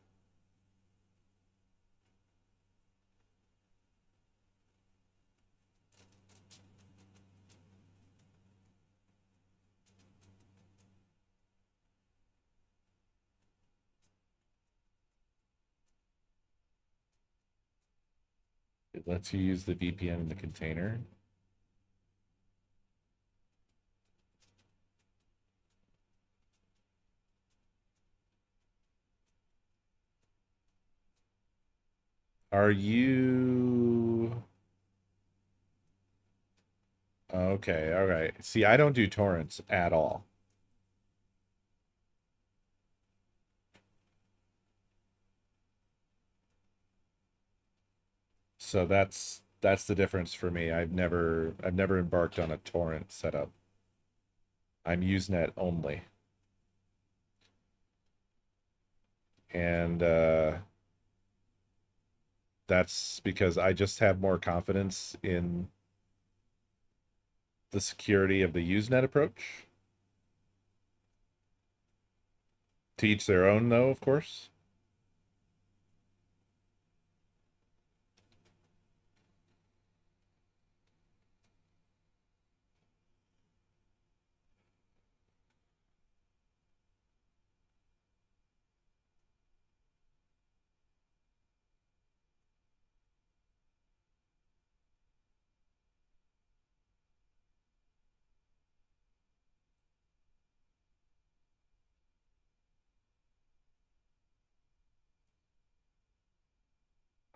It lets you use the VPN in the container. Are you... Okay, all right. See, I don't do torrents at all. So that's the difference for me. I've never embarked on a torrent setup. I'm Usenet only. And that's because I just have more confidence in the security of the Usenet approach. To each their own, though, of course.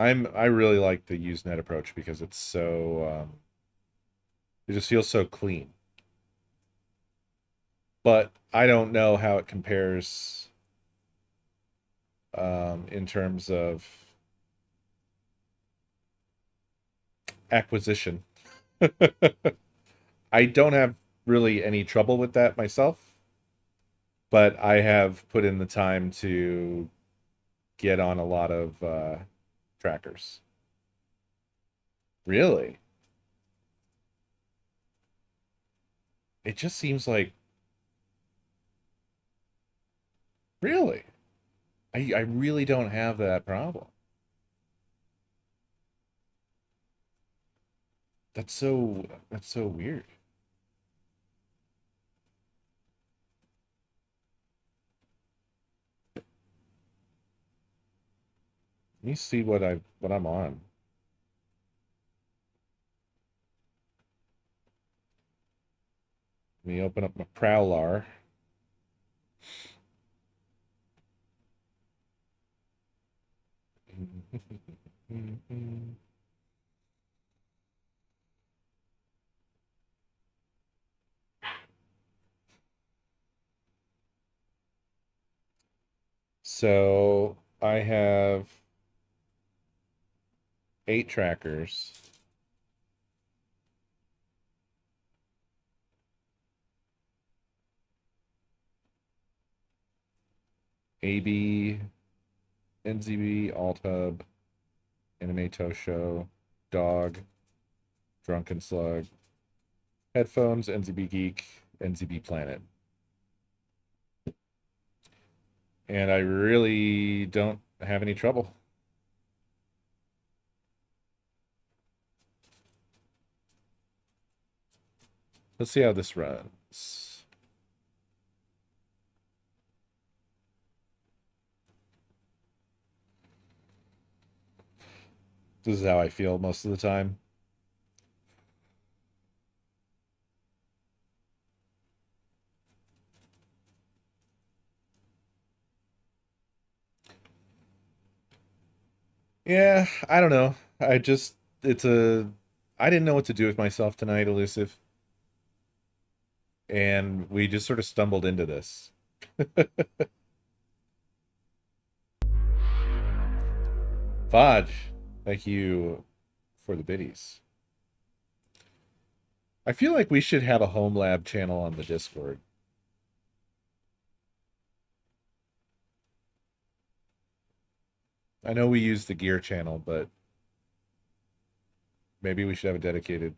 I really like the Usenet approach because it's so it just feels so clean. But I don't know how it compares in terms of acquisition. I don't have really any trouble with that myself, but I have put in the time to get on a lot of trackers. Really? It just seems like really. I really don't have that problem. That's so weird. Let me see what I'm on. Let me open up my Prowler. So I have 8 trackers. AB, NZB, Althub, Anime Show, Dog, Drunken Slug, Headphones, NZB Geek, NZB Planet. And I really don't have any trouble. Let's see how this runs. This is how I feel most of the time. Yeah, I don't know. It's a, I didn't know what to do with myself tonight, Elusive. And we just sort of stumbled into this. Vaj, thank you for the biddies. I feel like we should have a home lab channel on the Discord. I know we use the gear channel, but maybe we should have a dedicated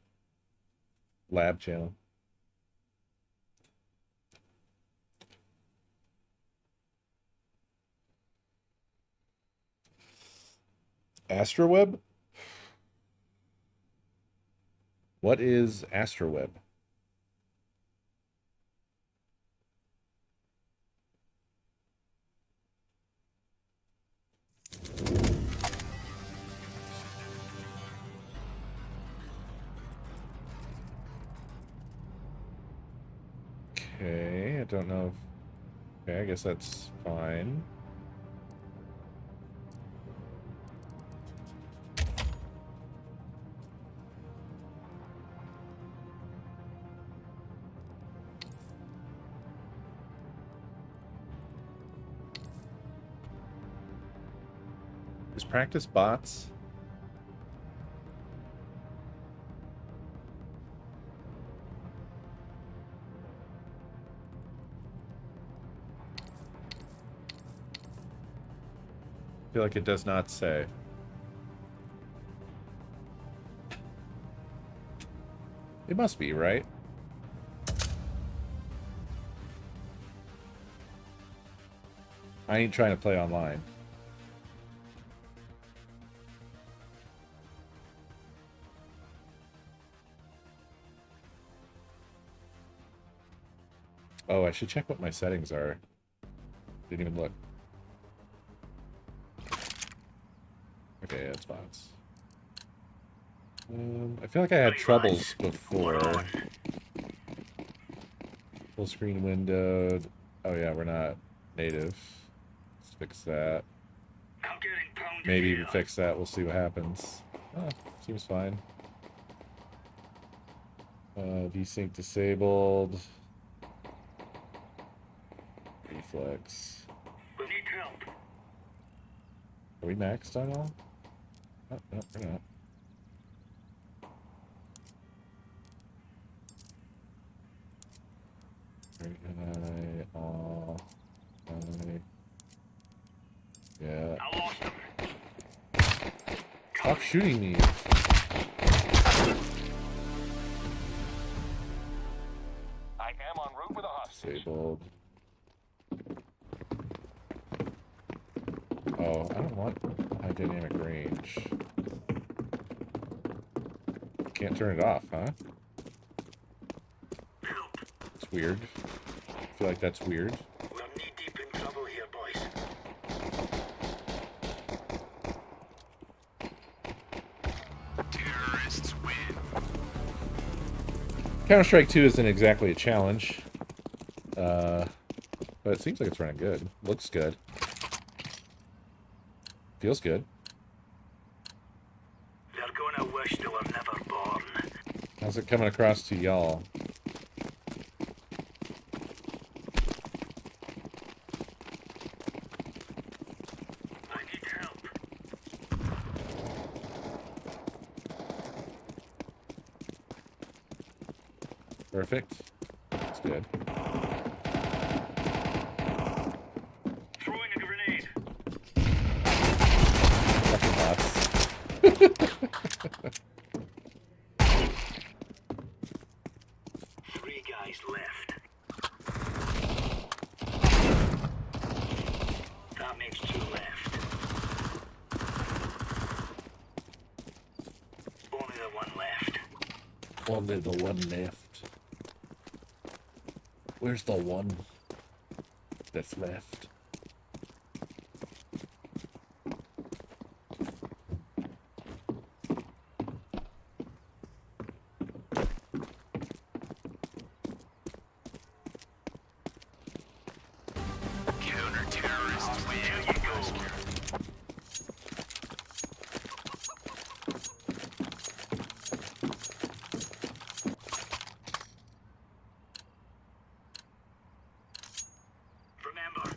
lab channel. Astroweb? What is Astroweb? Okay, I don't know. Okay, I guess that's fine. Is practice bots? I feel like it does not say. It must be, right? I ain't trying to play online. Oh, I should check what my settings are. Didn't even look. Okay, that's bots. I feel like I had troubles before. Full screen windowed. Oh yeah, we're not native. Let's fix that. Maybe we fix that. We'll see what happens. Oh, seems fine. VSync disabled. Reflex. We need help. Are we maxed on all? Oh, no, we're not. Yeah. I lost him. Stop shooting me. I am en route with a hostage. Disabled. Oh, I don't want high dynamic range. Can't turn it off, huh? It's weird. I feel like that's weird. We're knee-deep in trouble here, boys. Terrorists win. Counter-Strike 2 isn't exactly a challenge. But it seems like it's running good. Looks good. Feels good. They're gonna wish they were never born. How's it coming across to y'all? I need help. Perfect. That's good. Throwing a grenade. Fucking bots. Three guys left. That makes two left. Only the one left. Only the one left. Where's the one that's left? Counter-terrorists win. Here you go. Remember,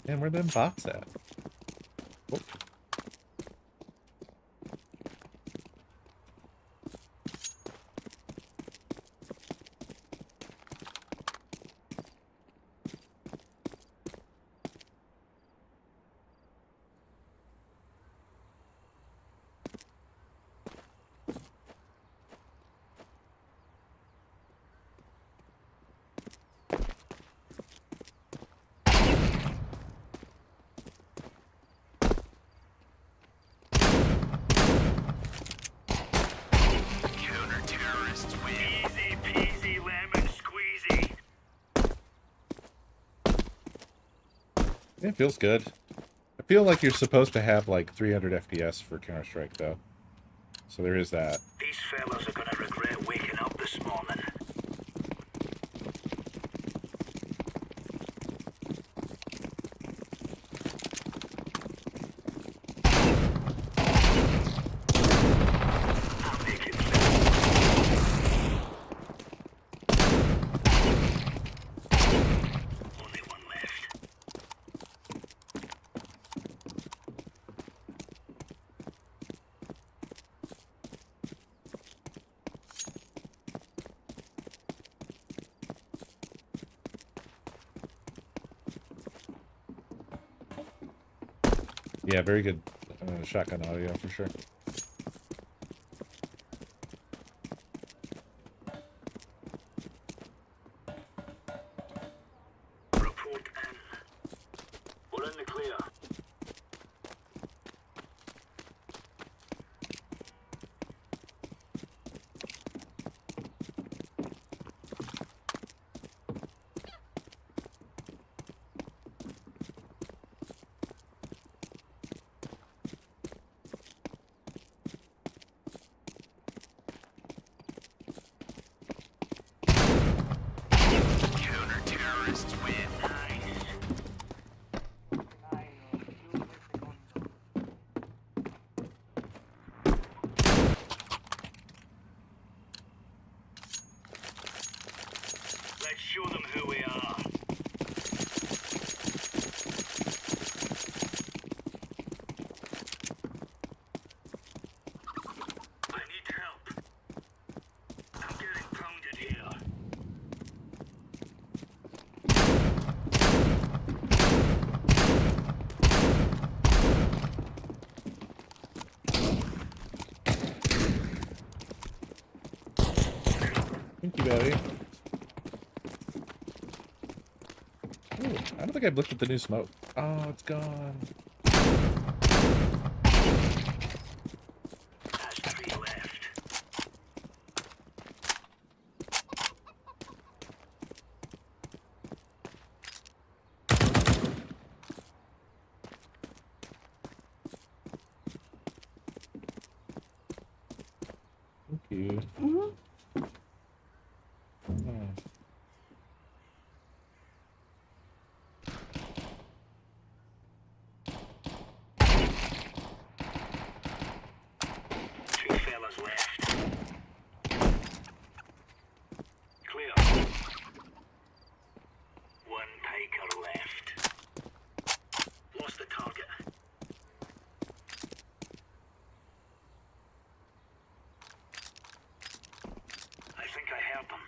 Man, where them bots at? Oh. Counter-terrorists win. Easy peasy lemon squeezy. It feels good. I feel like you're supposed to have like 300 FPS for Counter-Strike though. So there is that. These fellas are gonna regret waking up this morning. I'll make it only one left. Yeah, very good shotgun audio for sure. Report in. We're in the clear. Counter-terrorists win. Nice. Let's show them who we are. I need help. I'm getting pounded here. Thank you, buddy. Ooh, I don't think I've looked at the new smoke. Oh, it's gone. That's 3 left. Thank you. Mm-hmm. Oh. Two fellas left. Clear. One piker left. Lost the target. I think I heard them.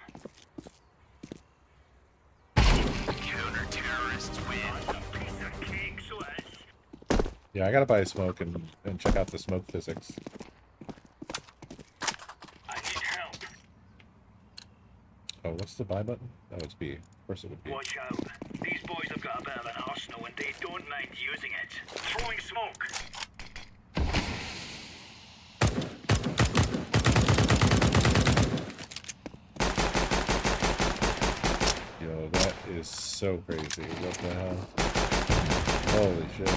Counter-terrorists win. That's a piece of cake, so it's. Yeah, I gotta buy a smoke and check out the smoke physics. I need help. Oh, what's the buy button? Oh, it's B. Of course it would be. Watch out. These boys have got a bit of an arsenal and they don't mind using it. Throwing smoke. Yo, that is so crazy. What the hell? Holy shit.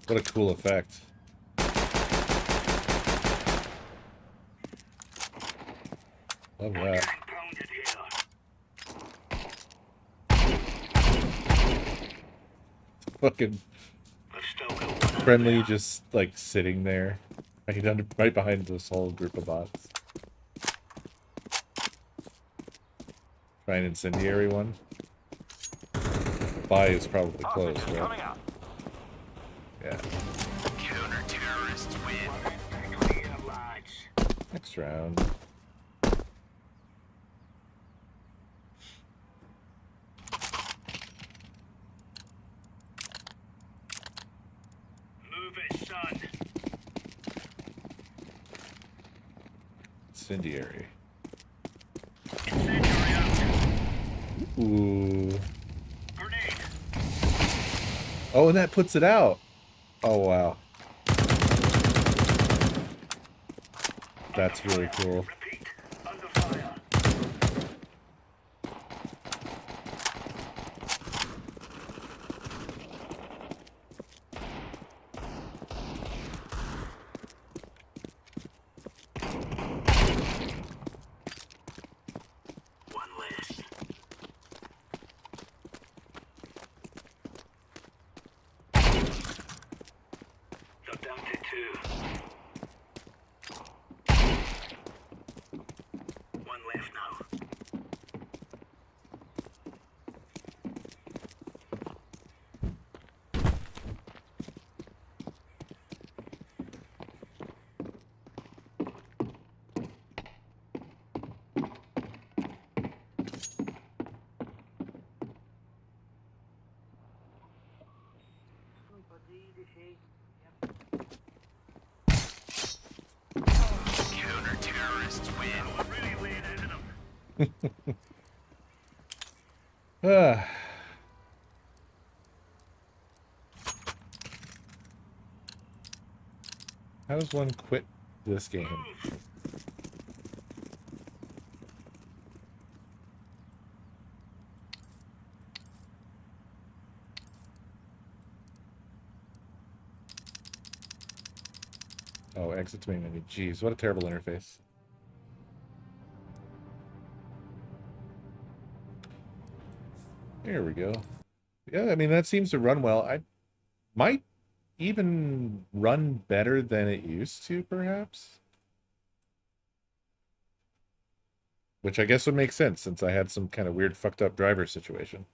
What a cool effect. Love that. Getting pounded here. Fucking I've still got one. friendly, just like sitting there, right behind this whole group of bots. Try an incendiary one. buy is probably closed, Hostiles right? coming up. Yeah. Counter-terrorists win. Clear, lads. Next round. Move it, son. Incendiary. Incendiary out. Ooh. Grenade. Oh, and that puts it out. Oh, wow. That's really cool. Repeat. Under fire. One less. You're down to two. One left now. Counter-terrorists win. We're really laying into them. Ah. How does one quit this game? Oh, exit to main menu. Jeez, what a terrible interface. There we go. Yeah, I mean, that seems to run well. I might even run better than it used to, perhaps. Which I guess would make sense since I had some kind of weird fucked up driver situation.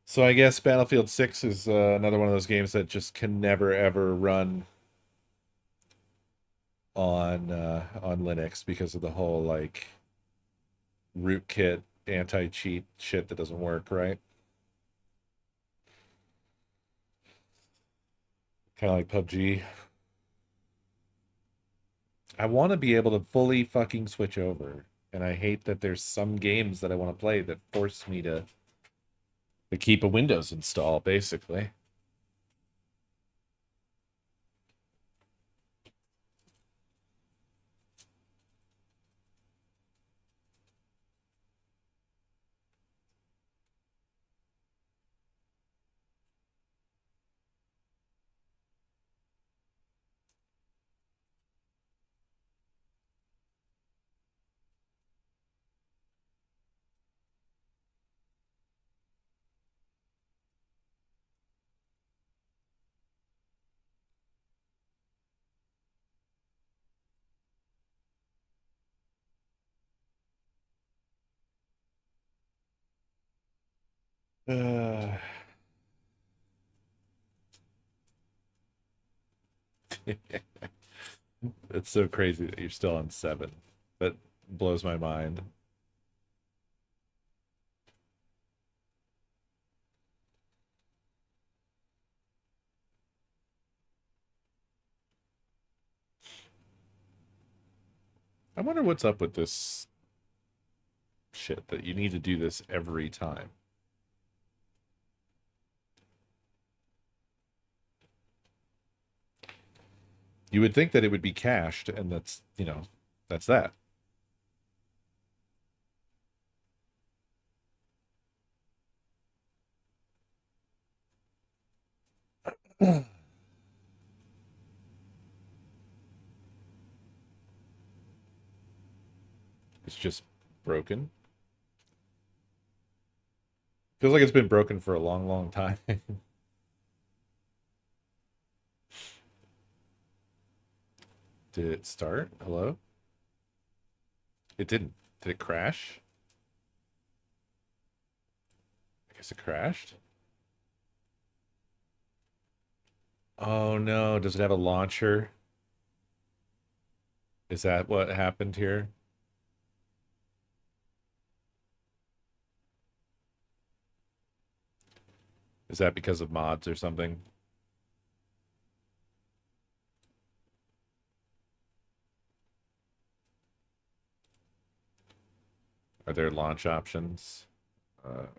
So I guess Battlefield 6 is another one of those games that just can never ever run on Linux because of the whole like rootkit anti-cheat shit that doesn't work, right? Kind of like PUBG. I want to be able to fully fucking switch over, and I hate that there's some games that I want to play that force me to keep a Windows install, basically. Uh, it's so crazy that you're still on 7. That blows my mind. I wonder what's up with this shit that you need to do this every time. You would think that it would be cached, and that's, that's that. It's just broken. Feels like it's been broken for a long, long time. Did it start? Hello? It didn't. Did it crash? I guess it crashed. Oh no, does it have a launcher? Is that what happened here? Is that because of mods or something? Are there launch options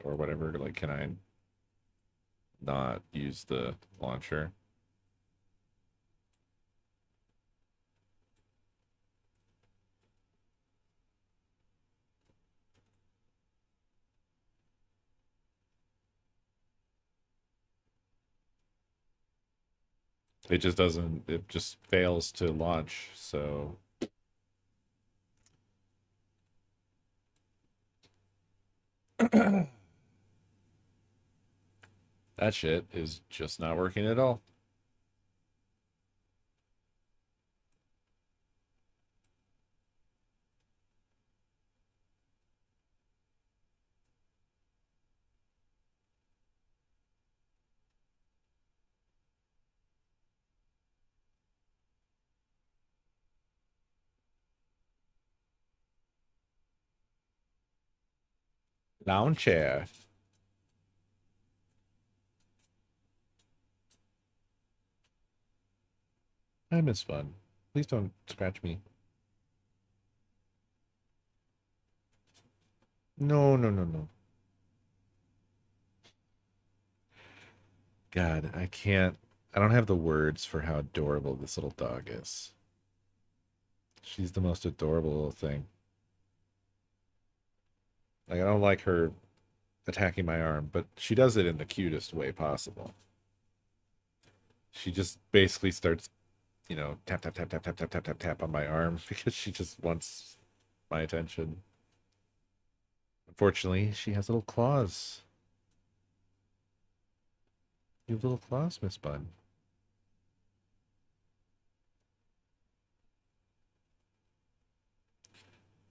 or whatever? Like, can I not use the launcher? It just doesn't, it just fails to launch, so that shit is just not working at all. Launcher. I miss fun. Please don't scratch me. No, no, no, no. God, I can't. I don't have the words for how adorable this little dog is. She's the most adorable little thing. Like, I don't like her attacking my arm, but she does it in the cutest way possible. She just basically starts, you know, tap, tap, tap, tap, tap, tap, tap, tap, tap on my arm because she just wants my attention. Unfortunately, she has little claws. You have little claws, Miss Bun.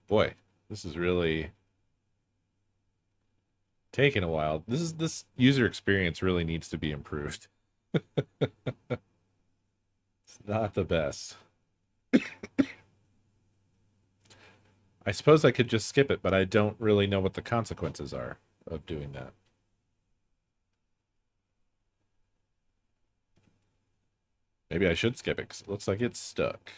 Boy, this is really taking a while. This user experience really needs to be improved. It's not the best. I suppose I could just skip it, but I don't really know what the consequences are of doing that. Maybe I should skip it because it looks like it's stuck.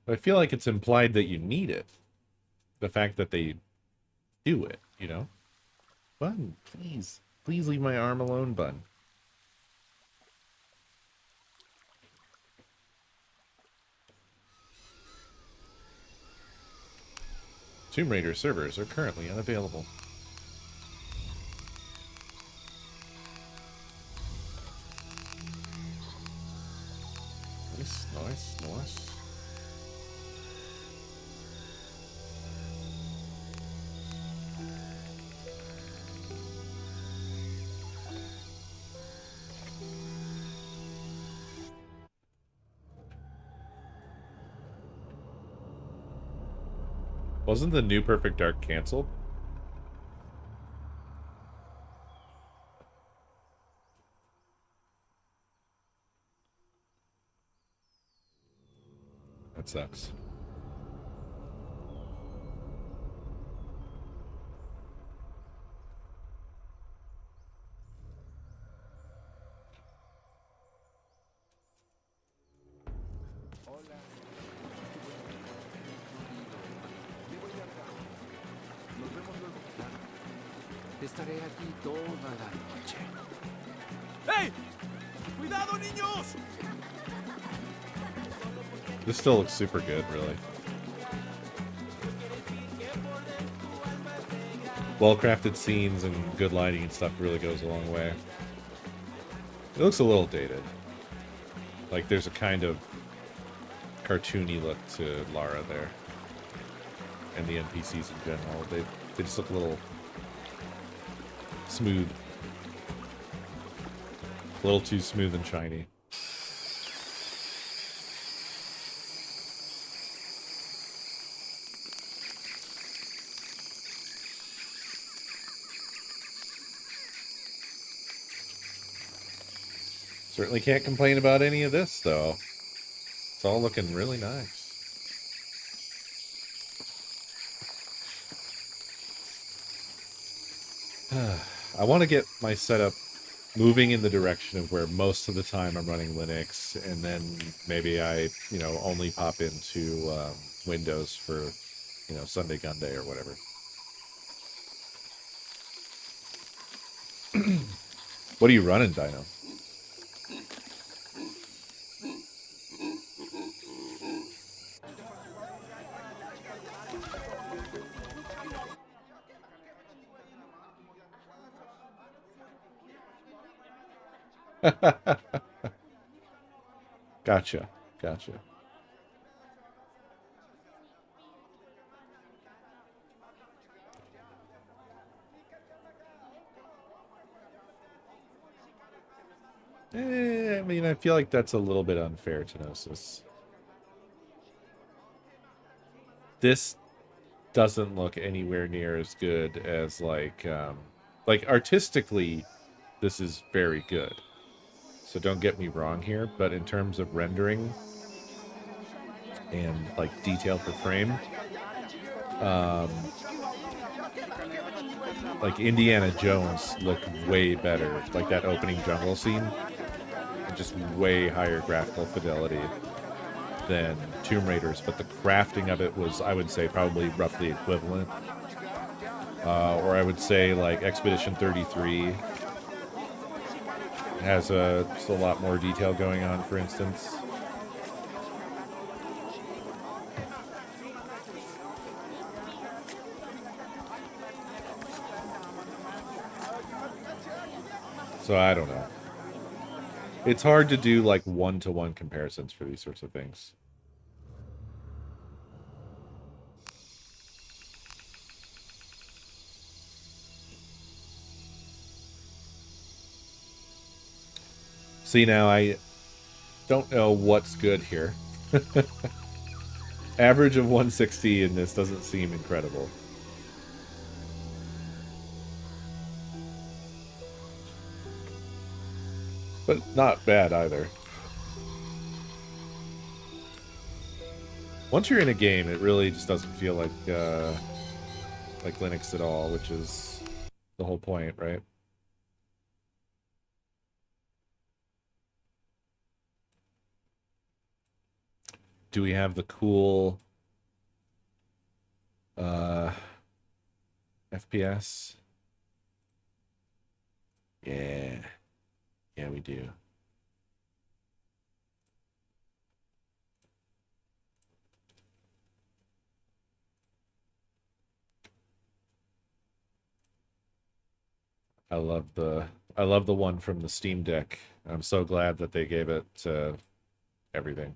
I feel like it's implied that you need it. The fact that they do it, you know? Bun, please. Please leave my arm alone, Bun. Tomb Raider servers are currently unavailable. Nice, nice, nice. Wasn't the new Perfect Dark canceled? That sucks. Estaré aquí toda la noche. ¡Hey! ¡Cuidado, niños! This still looks super good, really. well-crafted scenes and good lighting and stuff really goes a long way. It looks a little dated. Like there's a kind of cartoony look to Lara there. And the NPCs in general. They just look a little smooth. A little too smooth and shiny. Certainly can't complain about any of this, though. It's all looking really nice. I want to get my setup moving in the direction of where most of the time I'm running Linux, and then maybe I, only pop into Windows for, Sunday Gunday or whatever. What are you running, Dino? Gotcha. I mean, I feel like that's a little bit unfair to Gnosis. This doesn't look anywhere near as good as like artistically, this is very good. So don't get me wrong here, but in terms of rendering and like detail per frame, like Indiana Jones looked way better. Like that opening jungle scene, just way higher graphical fidelity than Tomb Raiders, but the crafting of it was, I would say, probably roughly equivalent. Or I would say like Expedition 33 has just a lot more detail going on, for instance. So I don't know. It's hard to do like one-to-one comparisons for these sorts of things. See, now I don't know what's good here. Average of 160 in this doesn't seem incredible. But not bad either. Once you're in a game, it really just doesn't feel like Linux at all, which is the whole point, right? Do we have the cool FPS? Yeah. Yeah, we do. I love the one from the Steam Deck. I'm so glad that they gave it everything.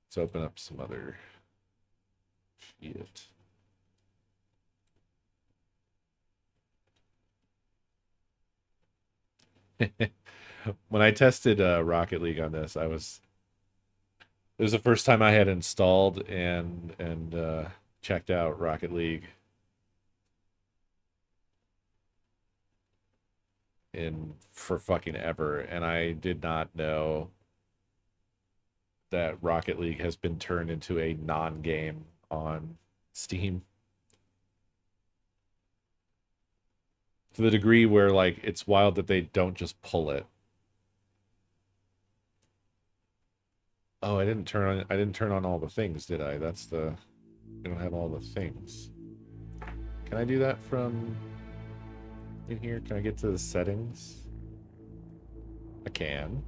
Let's open up some other shit. When I tested Rocket League on this, it was the first time I had installed and checked out Rocket League for fucking ever, and I did not know that Rocket League has been turned into a non-game on Steam. To the degree where like it's wild that they don't just pull it. Oh, I didn't turn on all the things, did I? I don't have all the things. Can I do that from in here? Can I get to the settings? I can.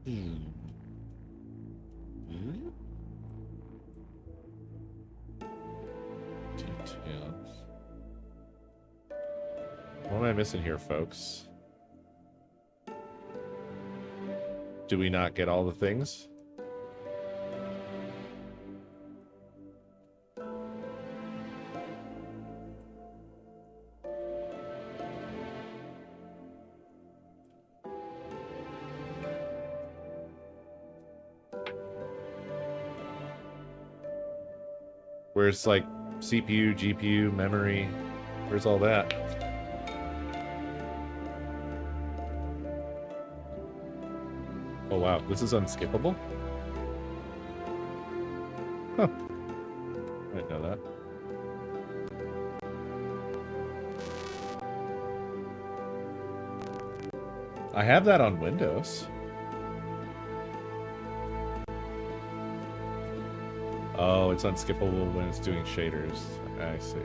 Details. What am I missing here, folks? Do we not get all the things? Where's like CPU, GPU, memory? Where's all that? Oh wow, this is unskippable? Huh. I didn't know that. I have that on Windows. Oh, it's unskippable when it's doing shaders. I see.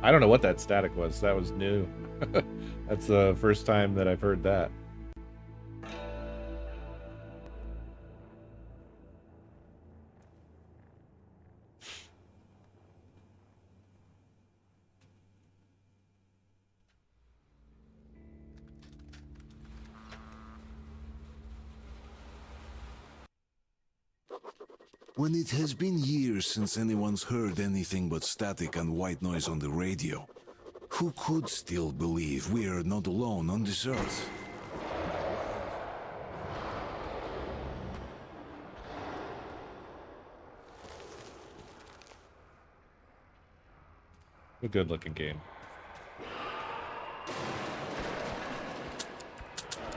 I don't know what that static was. That was new. That's the first time that I've heard that. When it has been years since anyone's heard anything but static and white noise on the radio, who could still believe we are not alone on this earth? A good looking game.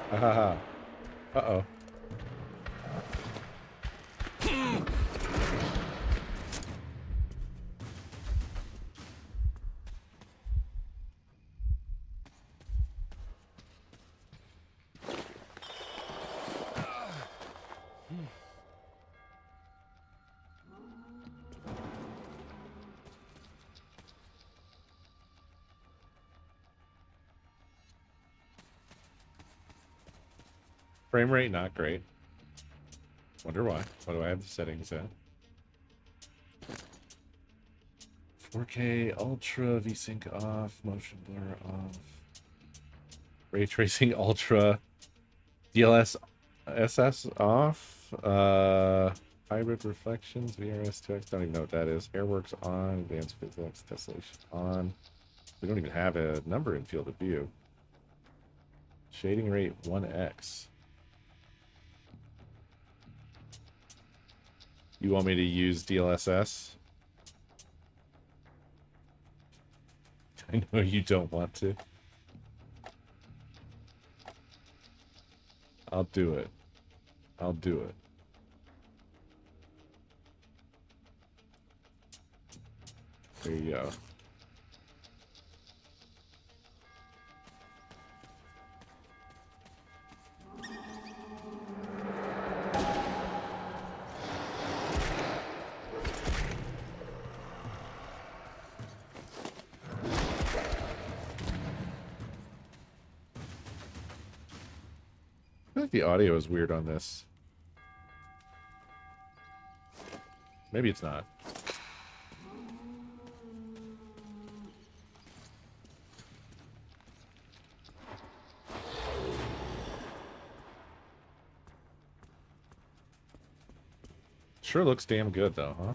Haha. Uh-oh. Frame rate not great. Wonder why. Why do I have the settings at? 4K Ultra VSync off, motion blur off, ray tracing Ultra, DLS SS off, hybrid reflections, VRS2X, don't even know what that is. Hairworks on, advanced physics, tessellation on. We don't even have a number in field of view. Shading rate 1x. You want me to use DLSS? I know you don't want to. I'll do it. I'll do it. There you go. I feel like the audio is weird on this. Maybe it's not. Sure looks damn good though, huh?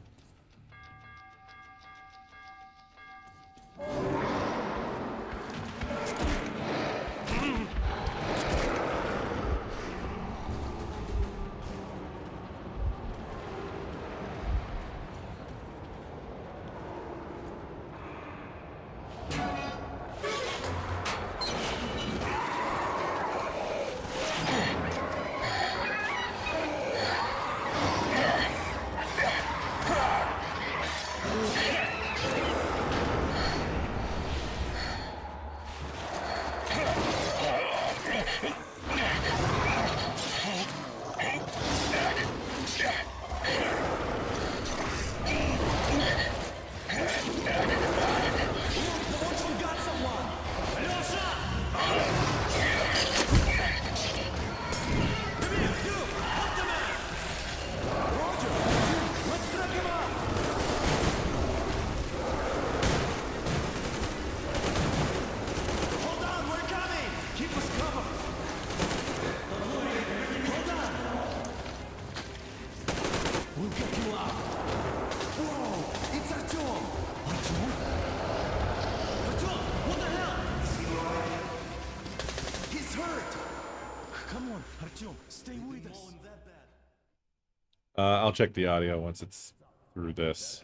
I'll check the audio once it's through this.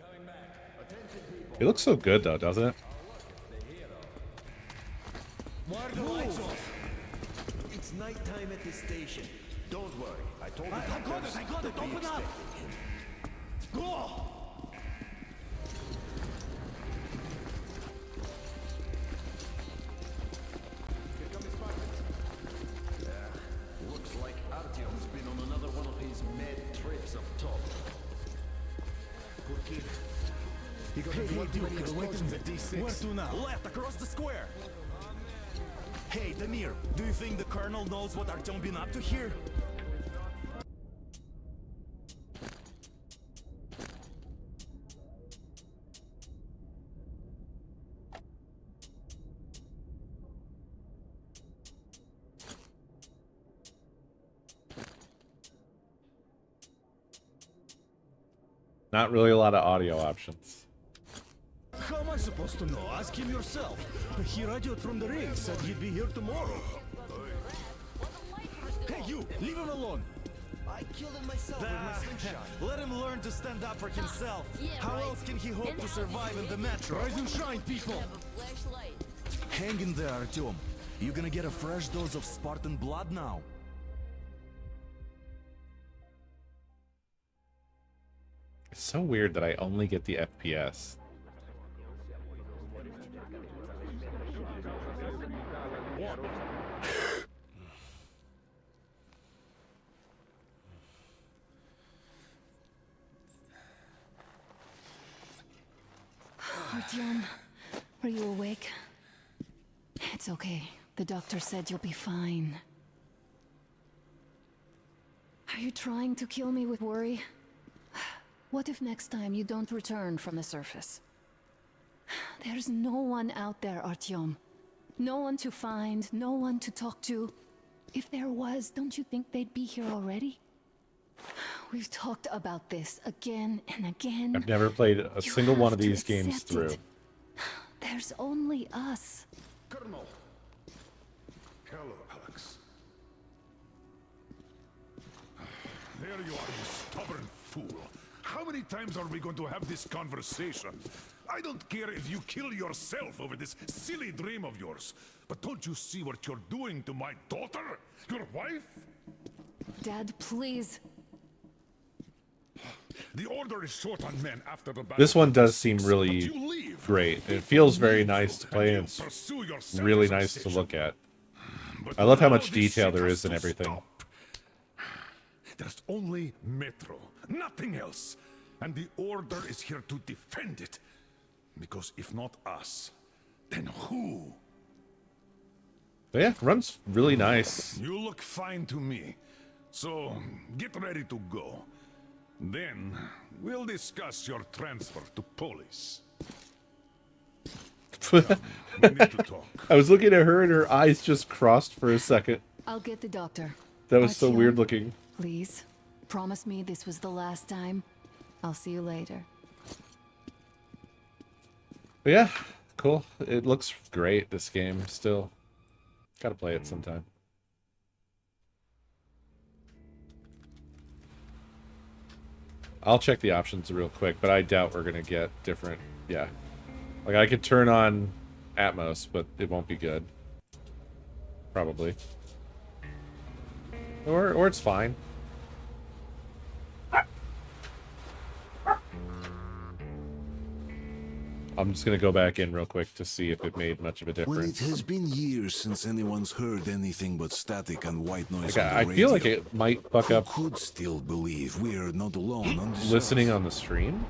It looks so good though, doesn't it? It's nighttime at the station. Don't worry. I told you. I got it. Open up. Go. Looks like Artyom's been on another one of his mad trips up top. Poor kid. He got too many explosions at D6. Where to now? Left, across the square. Hey, Damir, do you think the Colonel knows what Artyom been up to here? Not really a lot of audio options. How am I supposed to know? Ask him yourself. He radioed from the ring, said he'd be here tomorrow. Hey, you! Leave him alone! I killed him myself with my slingshot. Let him learn to stand up for himself. How else can he hope to survive in the metro? Rise and shine, people! Hang in there, Artyom. You're gonna get a fresh dose of Spartan blood now. It's so weird that I only get the FPS. Artyom, are you awake? It's okay. The doctor said you'll be fine. Are you trying to kill me with worry? What if next time you don't return from the surface? There's no one out there, Artyom. No one to find, no one to talk to. If there was, don't you think they'd be here already? We've talked about this again and again. I've never played a You single one have of to these games accept through. it. There's only us. Colonel. Hello, Alex. There you are, you stubborn fool. How many times are we going to have this conversation? I don't care if you kill yourself over this silly dream of yours. But don't you see what you're doing to my daughter? Your wife? Dad, please. The order is short on men after the battle. This one does seem really You leave. great. It feels very nice to play. And It's you pursue your really selfish nice to obsession. look at. But I love how now much this detail shit there has is in to everything. stop. There's only Metro, nothing else. And the Order is here to defend it. Because if not us, then who? But yeah, runs really nice. You look fine to me. So, get ready to go. Then, we'll discuss your transfer to police. We need to talk. I was looking at her and her eyes just crossed for a second. I'll get the doctor. That was so Artyom, weird looking. Please, promise me this was the last time. I'll see you later. But yeah, cool. It looks great, this game, still. Gotta play it sometime. I'll check the options real quick, but I doubt we're gonna get different. Yeah. Like, I could turn on Atmos, but it won't be good. Probably. Or it's fine. I'm just gonna go back in real quick to see if it made much of a Well, it difference. has been years since anyone's heard anything but static and white noise Like, on the I feel like radio. it might fuck Who up could still believe we're not alone on this listening earth? on the stream.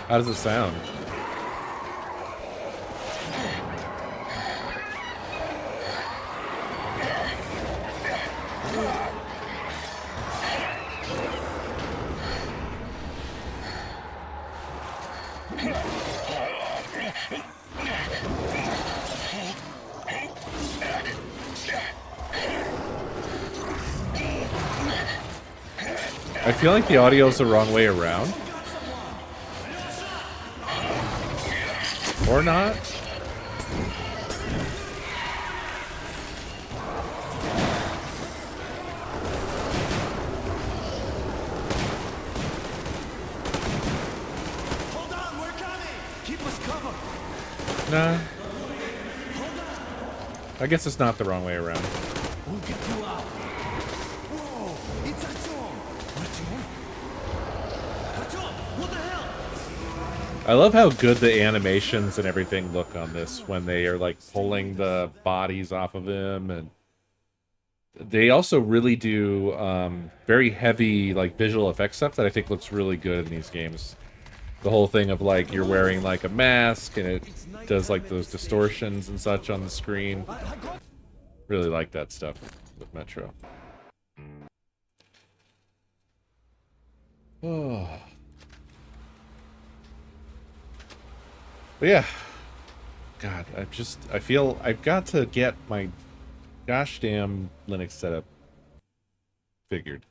How does it sound? I feel like the audio is the wrong way around. Or not. Hold on, we're coming! Keep us covered! Nah. I guess it's not the wrong way around. We'll get you out. Whoa! It's Artyom! Artyom! Artyom! What the hell? I love how good the animations and everything look on this when they are like pulling the bodies off of him, and they also really do very heavy like visual effects stuff that I think looks really good in these games. The whole thing of like you're wearing like a mask and it does like those distortions and such on the screen. Really like that stuff with Metro. Oh. But yeah. God, I feel I've got to get my gosh damn Linux setup figured.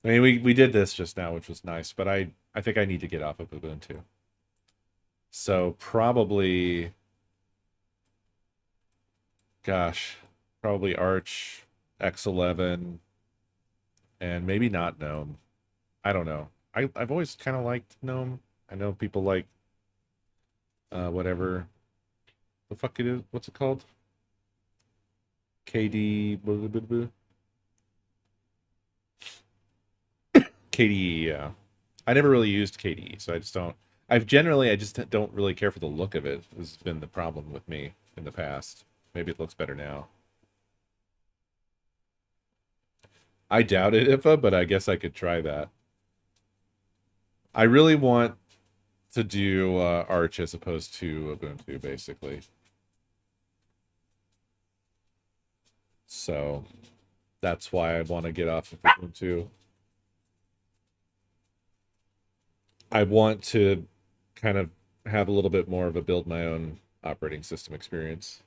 I mean, we did this just now, which was nice, but I think I need to get off of Ubuntu. So probably, gosh, probably Arch, X11, and maybe not GNOME. I don't know. I've always kind of liked GNOME. I know people like whatever the fuck it is. What's it called? KD. KDE, yeah. I never really used KDE, so I just don't. I just don't really care for the look of it. Has been the problem with me in the past. Maybe it looks better now. I doubt it, IFA, but I guess I could try that. I really want to do Arch as opposed to Ubuntu, basically. So that's why I want to get off of Ubuntu. I want to kind of have a little bit more of a build my own operating system experience.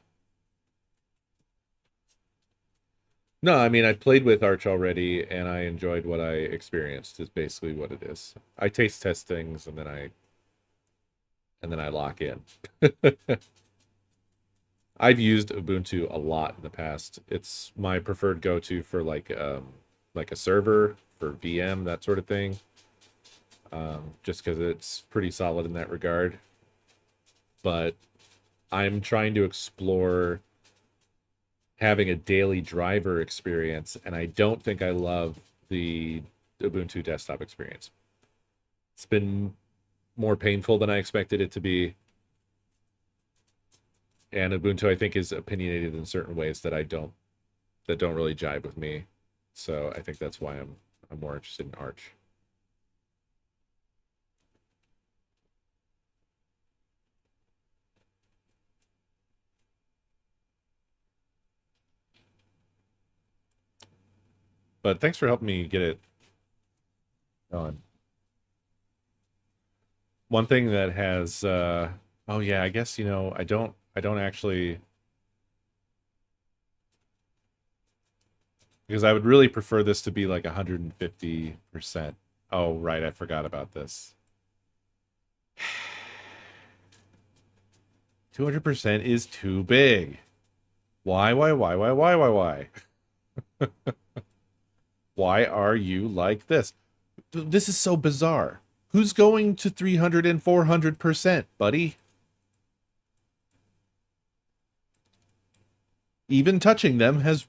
No, I mean, I played with Arch already and I enjoyed what I experienced is basically what it is. I taste test things and then I lock in. I've used Ubuntu a lot in the past. It's my preferred go-to for like a server, for VM, that sort of thing. Just because it's pretty solid in that regard. But I'm trying to explore having a daily driver experience, and I don't think I love the Ubuntu desktop experience. It's been more painful than I expected it to be. And Ubuntu, I think, is opinionated in certain ways that don't really jive with me. So I think that's why I'm more interested in Arch. But thanks for helping me get it going. One thing that has oh yeah, I guess I don't actually, because I would really prefer this to be like 150%. Oh right, I forgot about this. 200% is too big. Why? Why are you like this? This is so bizarre. Who's going to 300 and 400%, buddy? Even touching them has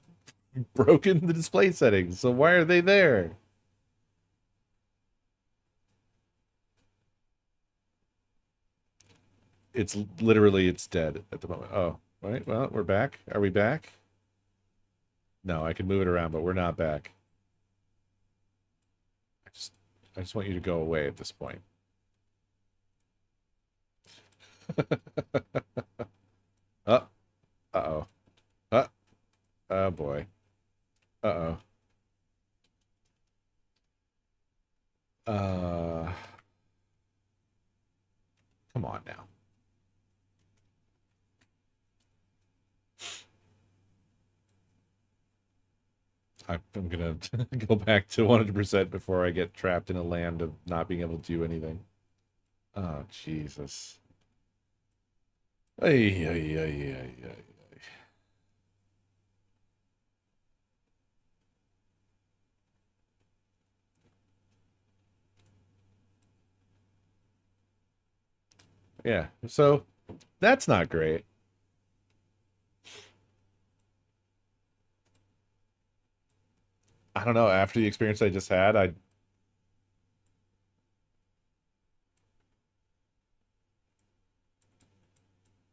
broken the display settings, so why are they there? It's literally, it's dead at the moment. Oh, right, well, we're back. Are we back? No, I can move it around, but we're not back. I just want you to go away at this point. Uh-oh. Oh boy. Uh-oh. Come on now. I'm gonna go back to 100% before I get trapped in a land of not being able to do anything. Oh, Jesus. Ay, ay, ay, ay, ay. Yeah, so that's not great. I don't know. After the experience I just had, I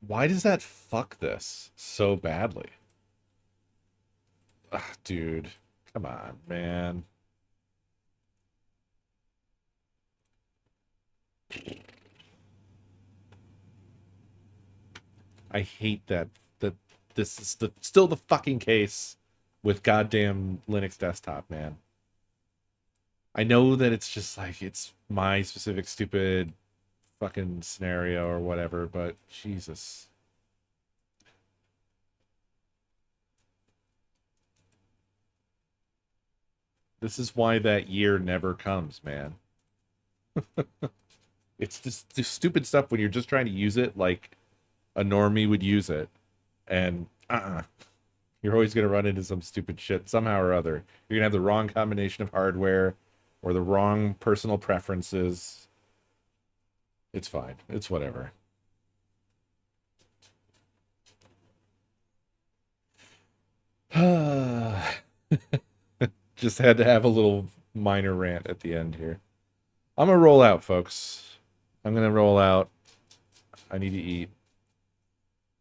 why does that fuck this so badly? Ugh, dude, come on, man. I hate that this is still the fucking case with goddamn Linux desktop, man. I know that it's just like it's my specific stupid fucking scenario or whatever, but Jesus. This is why that year never comes, man. It's just stupid stuff when you're just trying to use it like a normie would use it. And you're always going to run into some stupid shit somehow or other. You're going to have the wrong combination of hardware or the wrong personal preferences. It's fine. It's whatever. Just had to have a little minor rant at the end here. I'm going to roll out, folks. I'm going to roll out. I need to eat.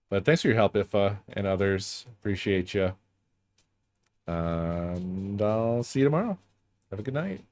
But thanks for your help, Ifa, and others. Appreciate you. And I'll see you tomorrow. Have a good night.